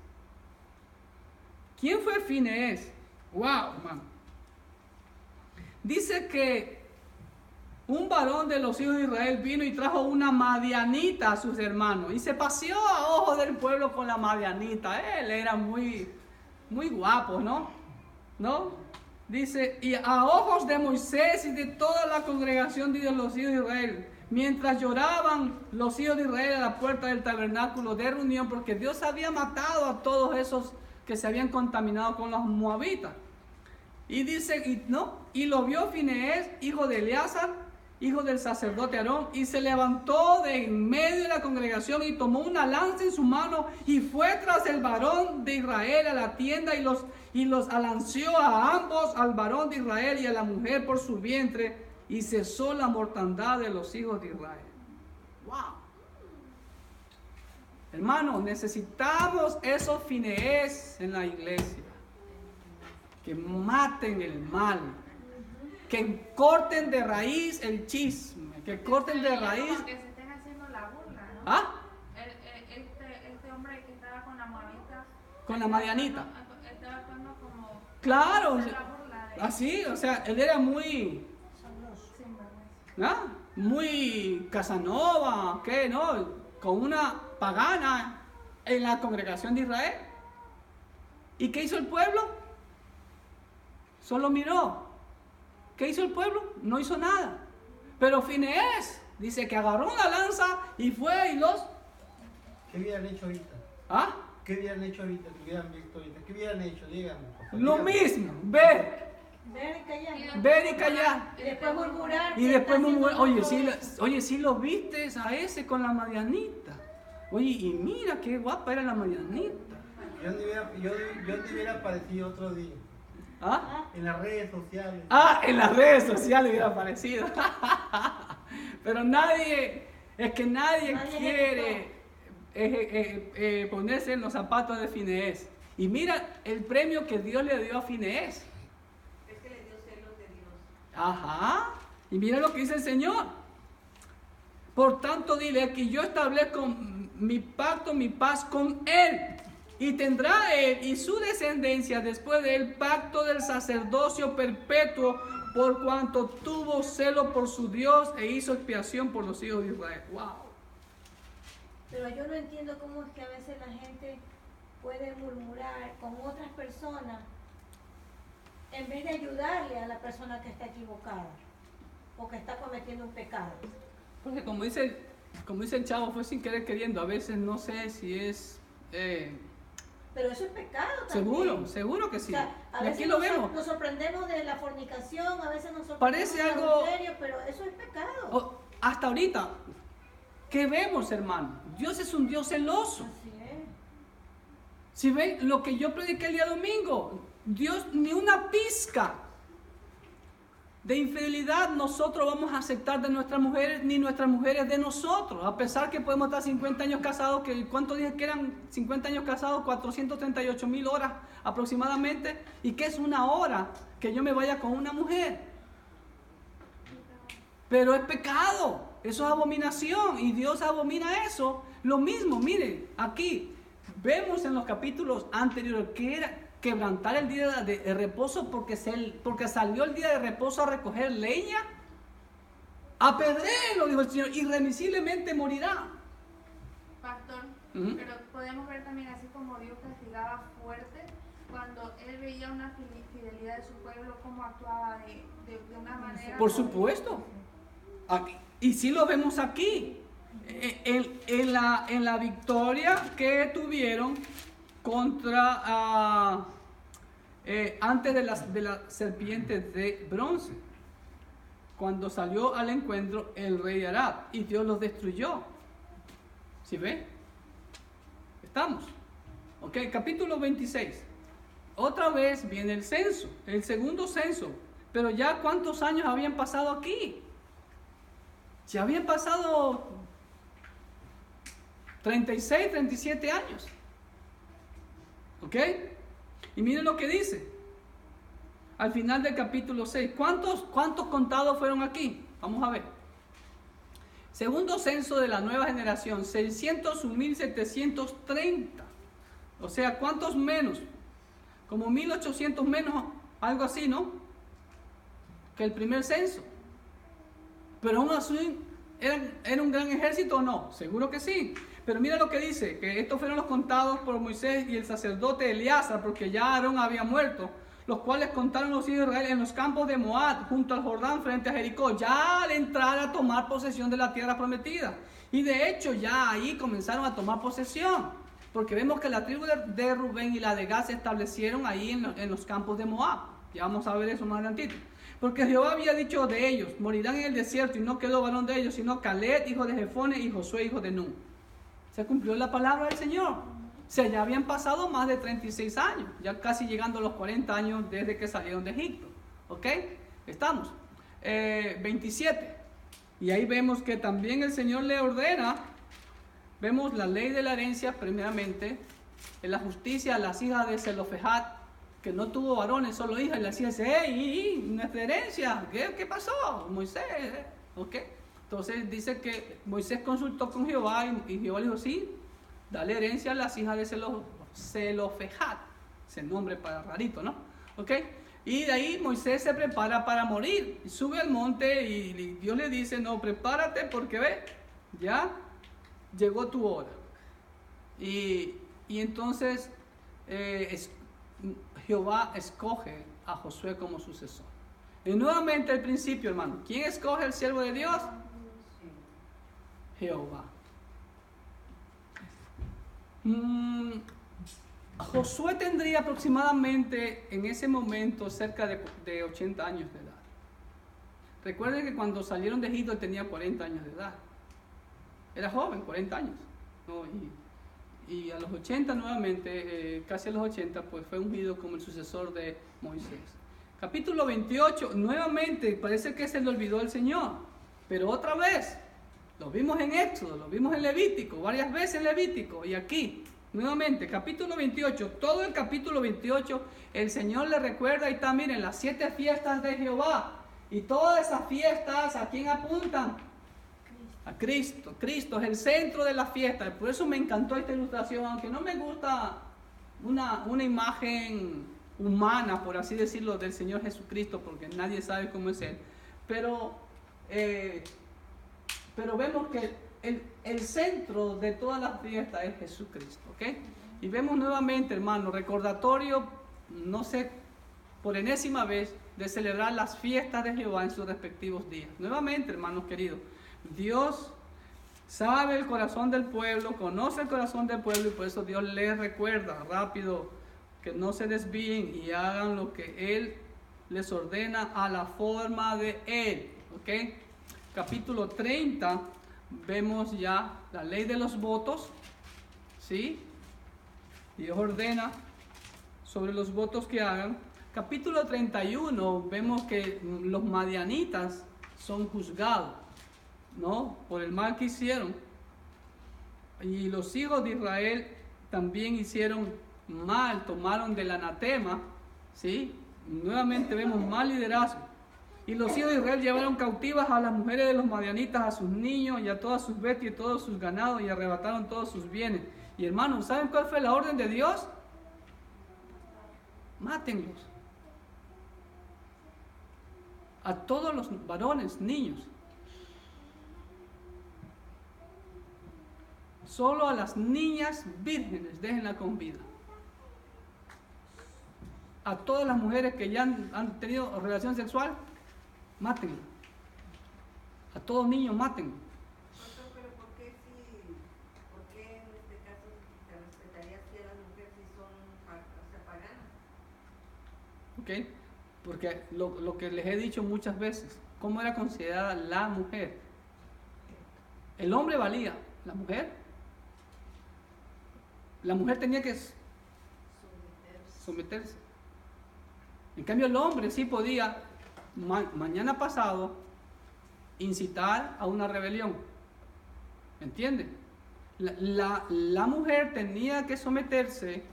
¿Quién fue Fines? ¡Wow, hermano! Dice que un varón de los hijos de Israel vino y trajo una madianita a sus hermanos y se paseó a ojos del pueblo con la madianita. Él era muy guapo, ¿no? Dice, y a ojos de Moisés y de toda la congregación de los hijos de Israel, mientras lloraban los hijos de Israel a la puerta del tabernáculo de reunión, porque Dios había matado a todos esos que se habían contaminado con los moabitas. Y dice, y lo vio Finees, hijo de Eleazar, hijo del sacerdote Aarón, y se levantó de en medio de la congregación y tomó una lanza en su mano y fue tras el varón de Israel a la tienda y los alanceó a ambos, al varón de Israel y a la mujer por su vientre, y cesó la mortandad de los hijos de Israel. ¡Wow! Hermanos, necesitamos esos Finees en la iglesia, que maten el mal, que corten de raíz el chisme, que corten de raíz. Que se estén haciendo la burla, ¿no? ¿Ah? Este hombre que estaba con la moabita. Con la madianita. Estaba actuando como. Claro, hacer la burla de. así, o sea, él era muy, Sinvergüenza. ¿ah? Muy Casanova, ¿qué? ¿No? Con una pagana en la congregación de Israel. ¿Y qué hizo el pueblo? Solo miró. ¿Qué hizo el pueblo? No hizo nada. Pero Finees dice que agarró una lanza y fue y los... ¿Qué hubieran hecho ahorita? ¿Ah? ¿Qué hubieran hecho ahorita? ¿Qué hubieran visto ahorita? ¿Qué hubieran hecho? Díganme. por favor, Lo díganme. mismo, ver Ver y callar. Ver y callar. Y después murmurar. y que después está murmurar. haciendo Oye, todo eso. sí lo viste a ese con la madianita. Oye, y mira qué guapa era la madianita. Yo ni hubiera aparecido otro día. ¿Ah? En las redes sociales. Ah, en las redes sociales hubiera aparecido. Pero nadie Nadie quiere ponerse en los zapatos de Finees. Y mira el premio que Dios le dio a Finees. Es que le dio celos de Dios. Ajá. Y mira lo que dice el Señor. Por tanto, dile que yo establezco mi pacto, mi paz con él. Y tendrá él y su descendencia después del pacto del sacerdocio perpetuo, por cuanto tuvo celo por su Dios e hizo expiación por los hijos de Israel. ¡Wow! Pero yo no entiendo cómo es que a veces la gente puede murmurar con otras personas en vez de ayudarle a la persona que está equivocada o que está cometiendo un pecado. Porque como dice el chavo, fue sin querer queriendo. A veces no sé si es... Pero eso es pecado también. seguro que sí. O sea, a Y veces aquí lo vemos. nos sorprendemos de la fornicación, a veces nos sorprendemos Parece del algo- adulterio, pero eso es pecado. Hasta ahorita, ¿qué vemos, hermano? Dios es un Dios celoso. Así es. Si ven lo que yo prediqué el día domingo, Dios ni una pizca de infidelidad nosotros vamos a aceptar de nuestras mujeres, ni nuestras mujeres de nosotros. A pesar que podemos estar 50 años casados, que ¿cuánto dije que eran 50 años casados? 438,000 horas aproximadamente. ¿Y qué es una hora que yo me vaya con una mujer? Pero es pecado, eso es abominación y Dios abomina eso. Lo mismo, miren, aquí vemos en los capítulos anteriores que era quebrantar el día de reposo porque salió el día de reposo a recoger leña. Apedréelo, dijo el Señor, irremisiblemente morirá. Pastor, Ujú. pero podemos ver también así como Dios castigaba fuerte cuando él veía una fidelidad de su pueblo, cómo actuaba de una manera. Por supuesto. Aquí. Y sí lo vemos aquí. En la victoria que tuvieron contra antes de la serpiente de bronce, cuando salió al encuentro el rey de Arad y Dios los destruyó. ¿Sí ve? Estamos. Ok, capítulo 26. Otra vez viene el censo, el segundo censo. Pero ya ¿cuántos años habían pasado aquí? Ya habían pasado 36, 37 años. ¿Ok? Y miren lo que dice. Al final del capítulo 6. ¿Cuántos contados fueron aquí? Vamos a ver. Segundo censo de la nueva generación. 601.730. O sea, ¿cuántos menos? Como 1.800 menos, algo así, ¿no? Que el primer censo. Pero aún así, ¿era un gran ejército o no? Seguro que sí. Pero mira lo que dice, que estos fueron los contados por Moisés y el sacerdote Eleazar, porque ya Aarón había muerto, los cuales contaron los hijos de Israel en los campos de Moab, junto al Jordán, frente a Jericó, ya al entrar a tomar posesión de la tierra prometida. Y de hecho ya ahí comenzaron a tomar posesión, porque vemos que la tribu de Rubén y la de Gad se establecieron ahí en los campos de Moab. Ya vamos a ver eso más adelantito. Porque Jehová había dicho de ellos, morirán en el desierto, y no quedó varón de ellos, sino Caleb, hijo de Jefone, y Josué, hijo de Nun. Se cumplió la palabra del Señor. O sea, ya habían pasado más de 36 años, ya casi llegando a los 40 años desde que salieron de Egipto. ¿Ok? Estamos. 27. Y ahí vemos que también el Señor le ordena, vemos la ley de la herencia primeramente, en la justicia a las hijas de Zelofejat, que no tuvo varones, solo hijas, y le decía, hey, nuestra herencia, ¿qué pasó? Moisés, ¿ok? Entonces dice que Moisés consultó con Jehová y Jehová le dijo, sí, dale herencia a las hijas de Zelofejat, ese nombre para rarito, ¿no? ¿Ok? Y de ahí Moisés se prepara para morir, y sube al monte y Dios le dice, no, prepárate porque ve, ya llegó tu hora. Y entonces Jehová escoge a Josué como sucesor. Y nuevamente el principio, hermano, ¿quién escoge al siervo de Dios? Jehová. Josué tendría aproximadamente en ese momento cerca de 80 años de edad. Recuerden que cuando salieron de Egipto tenía 40 años de edad. Era joven, 40 años, ¿no? Y a los 80 nuevamente, casi a los 80, pues fue ungido como el sucesor de Moisés. Capítulo 28, nuevamente parece que se le olvidó el Señor, pero otra vez, lo vimos en Éxodo, lo vimos en Levítico, varias veces en Levítico, y aquí, nuevamente, capítulo 28, todo el capítulo 28, el Señor le recuerda, y está, miren, las 7 fiestas de Jehová, y todas esas fiestas, ¿a quién apuntan? A Cristo. Cristo es el centro de la fiesta. Por eso me encantó esta ilustración, aunque no me gusta una imagen humana, por así decirlo, del Señor Jesucristo, porque nadie sabe cómo es Él. Pero vemos que el centro de todas las fiestas es Jesucristo, ¿ok? Y vemos nuevamente, hermano, recordatorio, no sé, por enésima vez, de celebrar las fiestas de Jehová en sus respectivos días. Nuevamente, hermanos queridos, Dios sabe el corazón del pueblo, conoce el corazón del pueblo, y por eso Dios les recuerda rápido que no se desvíen y hagan lo que Él les ordena a la forma de Él. ¿Ok? Capítulo 30, vemos ya la ley de los votos. ¿Sí? Dios ordena sobre los votos que hagan. Capítulo 31, vemos que los madianitas son juzgados, ¿no? Por el mal que hicieron. Y los hijos de Israel también hicieron mal, tomaron del anatema, ¿sí? Nuevamente vemos mal liderazgo. Y los hijos de Israel llevaron cautivas a las mujeres de los madianitas, a sus niños y a todas sus bestias y todos sus ganados, y arrebataron todos sus bienes. Y hermanos, ¿saben cuál fue la orden de Dios? Mátenlos. A todos los varones, niños. Solo a las niñas vírgenes déjenla con vida. A todas las mujeres que ya han tenido relación sexual, mátenla. A todos niños, mátenla. Pero ¿por qué en este caso te respetarías que las mujeres si son paganas? ¿Ok? Porque lo que les he dicho muchas veces, ¿cómo era considerada la mujer? El hombre valía, la mujer tenía que someterse. En cambio el hombre sí podía, mañana pasado, incitar a una rebelión. ¿Entienden? La mujer tenía que someterse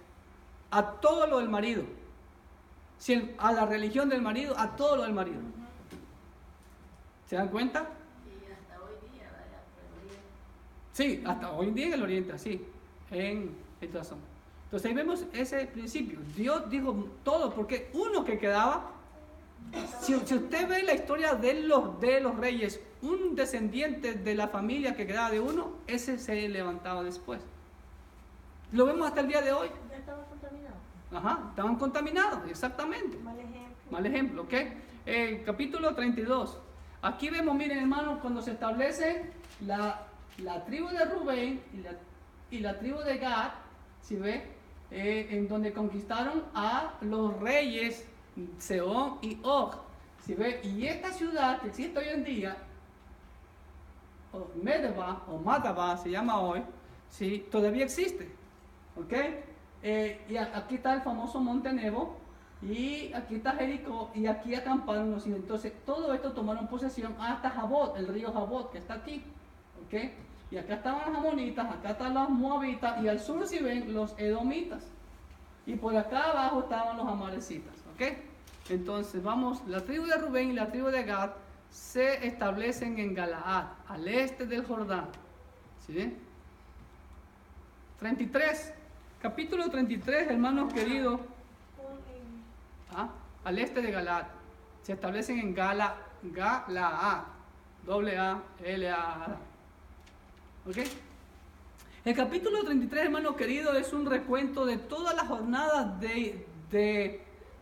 a todo lo del marido. A la religión del marido, a todo lo del marido. ¿Se dan cuenta? Y hasta hoy día, ¿verdad? Sí, hasta hoy en día en el Oriente, así, en esta zona. Entonces ahí vemos ese principio. Dios dijo todo, porque uno que quedaba, si usted ve la historia de los reyes, un descendiente de la familia que quedaba de uno, ese se levantaba después. Lo vemos hasta el día de hoy. Ya estaba contaminado. Ajá, estaban contaminados, exactamente. Mal ejemplo, ¿ok? Capítulo 32. Aquí vemos, miren hermanos, cuando se establece la tribu de Rubén y la tribu de Gad, ¿sí ve? En donde conquistaron a los reyes Sehón y Og. ¿Sí ve? Y esta ciudad que existe hoy en día, o Medeba o Madaba se llama hoy, ¿sí? Todavía existe. ¿Ok? Y aquí está el famoso Monte Nebo, y aquí está Jericó, y aquí acamparon los hijos. Entonces, todo esto tomaron posesión hasta Jabot, el río Jabot, que está aquí. ¿Ok? Y acá estaban los amonitas, acá están los moabitas, y al sur, si ven, los edomitas. Y por acá abajo estaban los amalecitas. ¿Ok? Entonces, vamos, la tribu de Rubén y la tribu de Gad se establecen en Galaad, al este del Jordán. ¿Sí ven? 33. Capítulo 33, hermanos queridos, al este de Galaad, se establecen en Galaad, A-L-A-A. ¿Ok? El capítulo 33, hermanos queridos, es un recuento de todas las jornadas de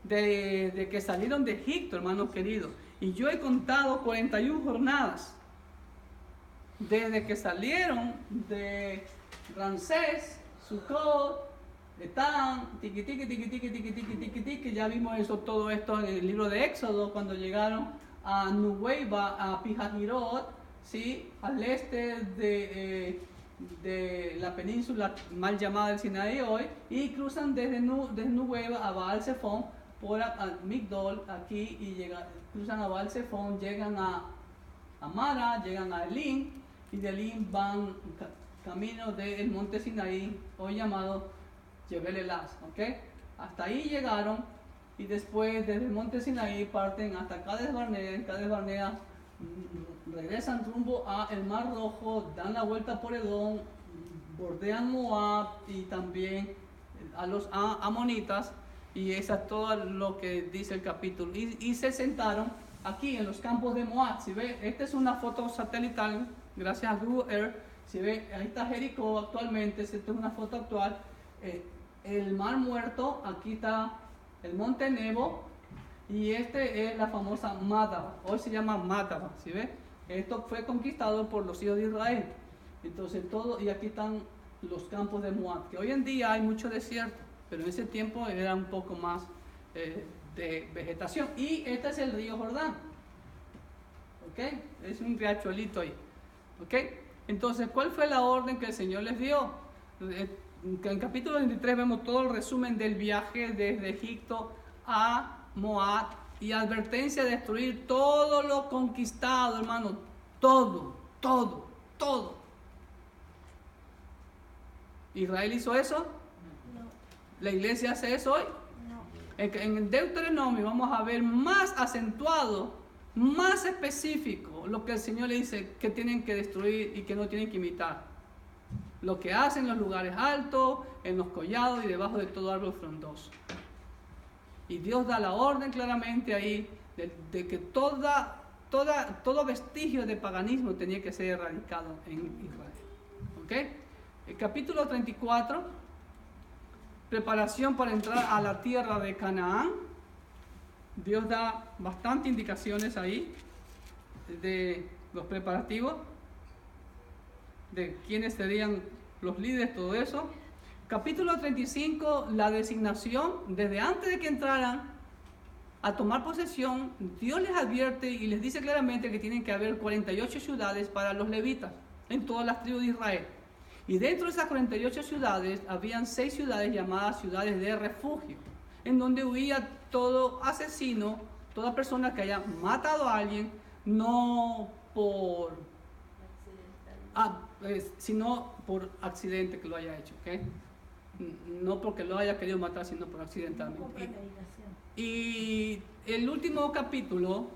que salieron de Egipto, hermanos queridos. Y yo he contado 41 jornadas desde que salieron de Ramsés, Sucot, Etán, que ya vimos eso, todo esto en el libro de Éxodo, cuando llegaron a Nuweiba, a Pijahirot, ¿sí? Al este de la península mal llamada del Sinaí hoy, y cruzan desde Nuweiba a Baal Zephon por Migdol aquí, y cruzan a Baal Zephon, llegan a Mara, llegan a Elim, y de Elim van camino del monte Sinaí, hoy llamado Jebel Elaz, ¿ok? Hasta ahí llegaron, y después desde el monte Sinaí parten hasta Cades Barnea. En Cades Barnea regresan rumbo a el Mar Rojo, dan la vuelta por Edom, bordean Moab y también a los amonitas, y eso es todo lo que dice el capítulo. Y se sentaron aquí en los campos de Moab. Si ve, esta es una foto satelital gracias a Google Earth. Si ve, ahí está Jericó actualmente, esta es una foto actual. El Mar Muerto, aquí está el Monte Nebo, y este es la famosa Madaba, hoy se llama Madaba, ¿sí ve? Esto fue conquistado por los hijos de Israel. Entonces todo, y aquí están los campos de Moab, que hoy en día hay mucho desierto, pero en ese tiempo era un poco más de vegetación. Y este es el río Jordán, ¿ok? Es un riachuelito ahí, ¿ok? Entonces, ¿cuál fue la orden que el Señor les dio? Que en capítulo 23 vemos todo el resumen del viaje desde Egipto a Moab, y advertencia de destruir todo lo conquistado, hermano, todo. ¿Israel hizo eso? No, ¿La iglesia hace eso hoy? no. En Deuteronomio vamos a ver más acentuado, más específico, lo que el Señor le dice que tienen que destruir y que no tienen que imitar. Lo que hacen en los lugares altos, en los collados y debajo de todo árbol frondoso. Y Dios da la orden claramente ahí de que todo vestigio de paganismo tenía que ser erradicado en Israel. ¿Ok? El capítulo 34, preparación para entrar a la tierra de Canaán. Dios da bastantes indicaciones ahí de los preparativos, de quiénes serían los líderes, todo eso. Capítulo 35, la designación. Desde antes de que entraran a tomar posesión, Dios les advierte y les dice claramente que tienen que haber 48 ciudades para los levitas en todas las tribus de Israel. Y dentro de esas 48 ciudades, habían 6 ciudades llamadas ciudades de refugio, en donde huía todo asesino, toda persona que haya matado a alguien, no por sino por accidente que lo haya hecho, ¿ok? No porque lo haya querido matar, sino por accidentalmente. Con premeditación. Y el último capítulo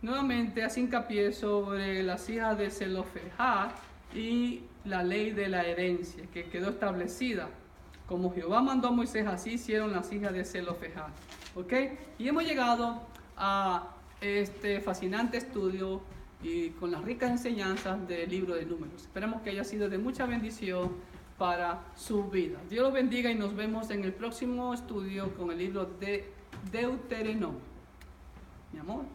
nuevamente hace hincapié sobre las hijas de Zelofejad y la ley de la herencia que quedó establecida. Como Jehová mandó a Moisés, así hicieron las hijas de Zelofejad. ¿Ok? Y hemos llegado a este fascinante estudio y con las ricas enseñanzas del libro de Números. Esperamos que haya sido de mucha bendición para su vida. Dios los bendiga y nos vemos en el próximo estudio con el libro de Deuteronomio. Mi amor.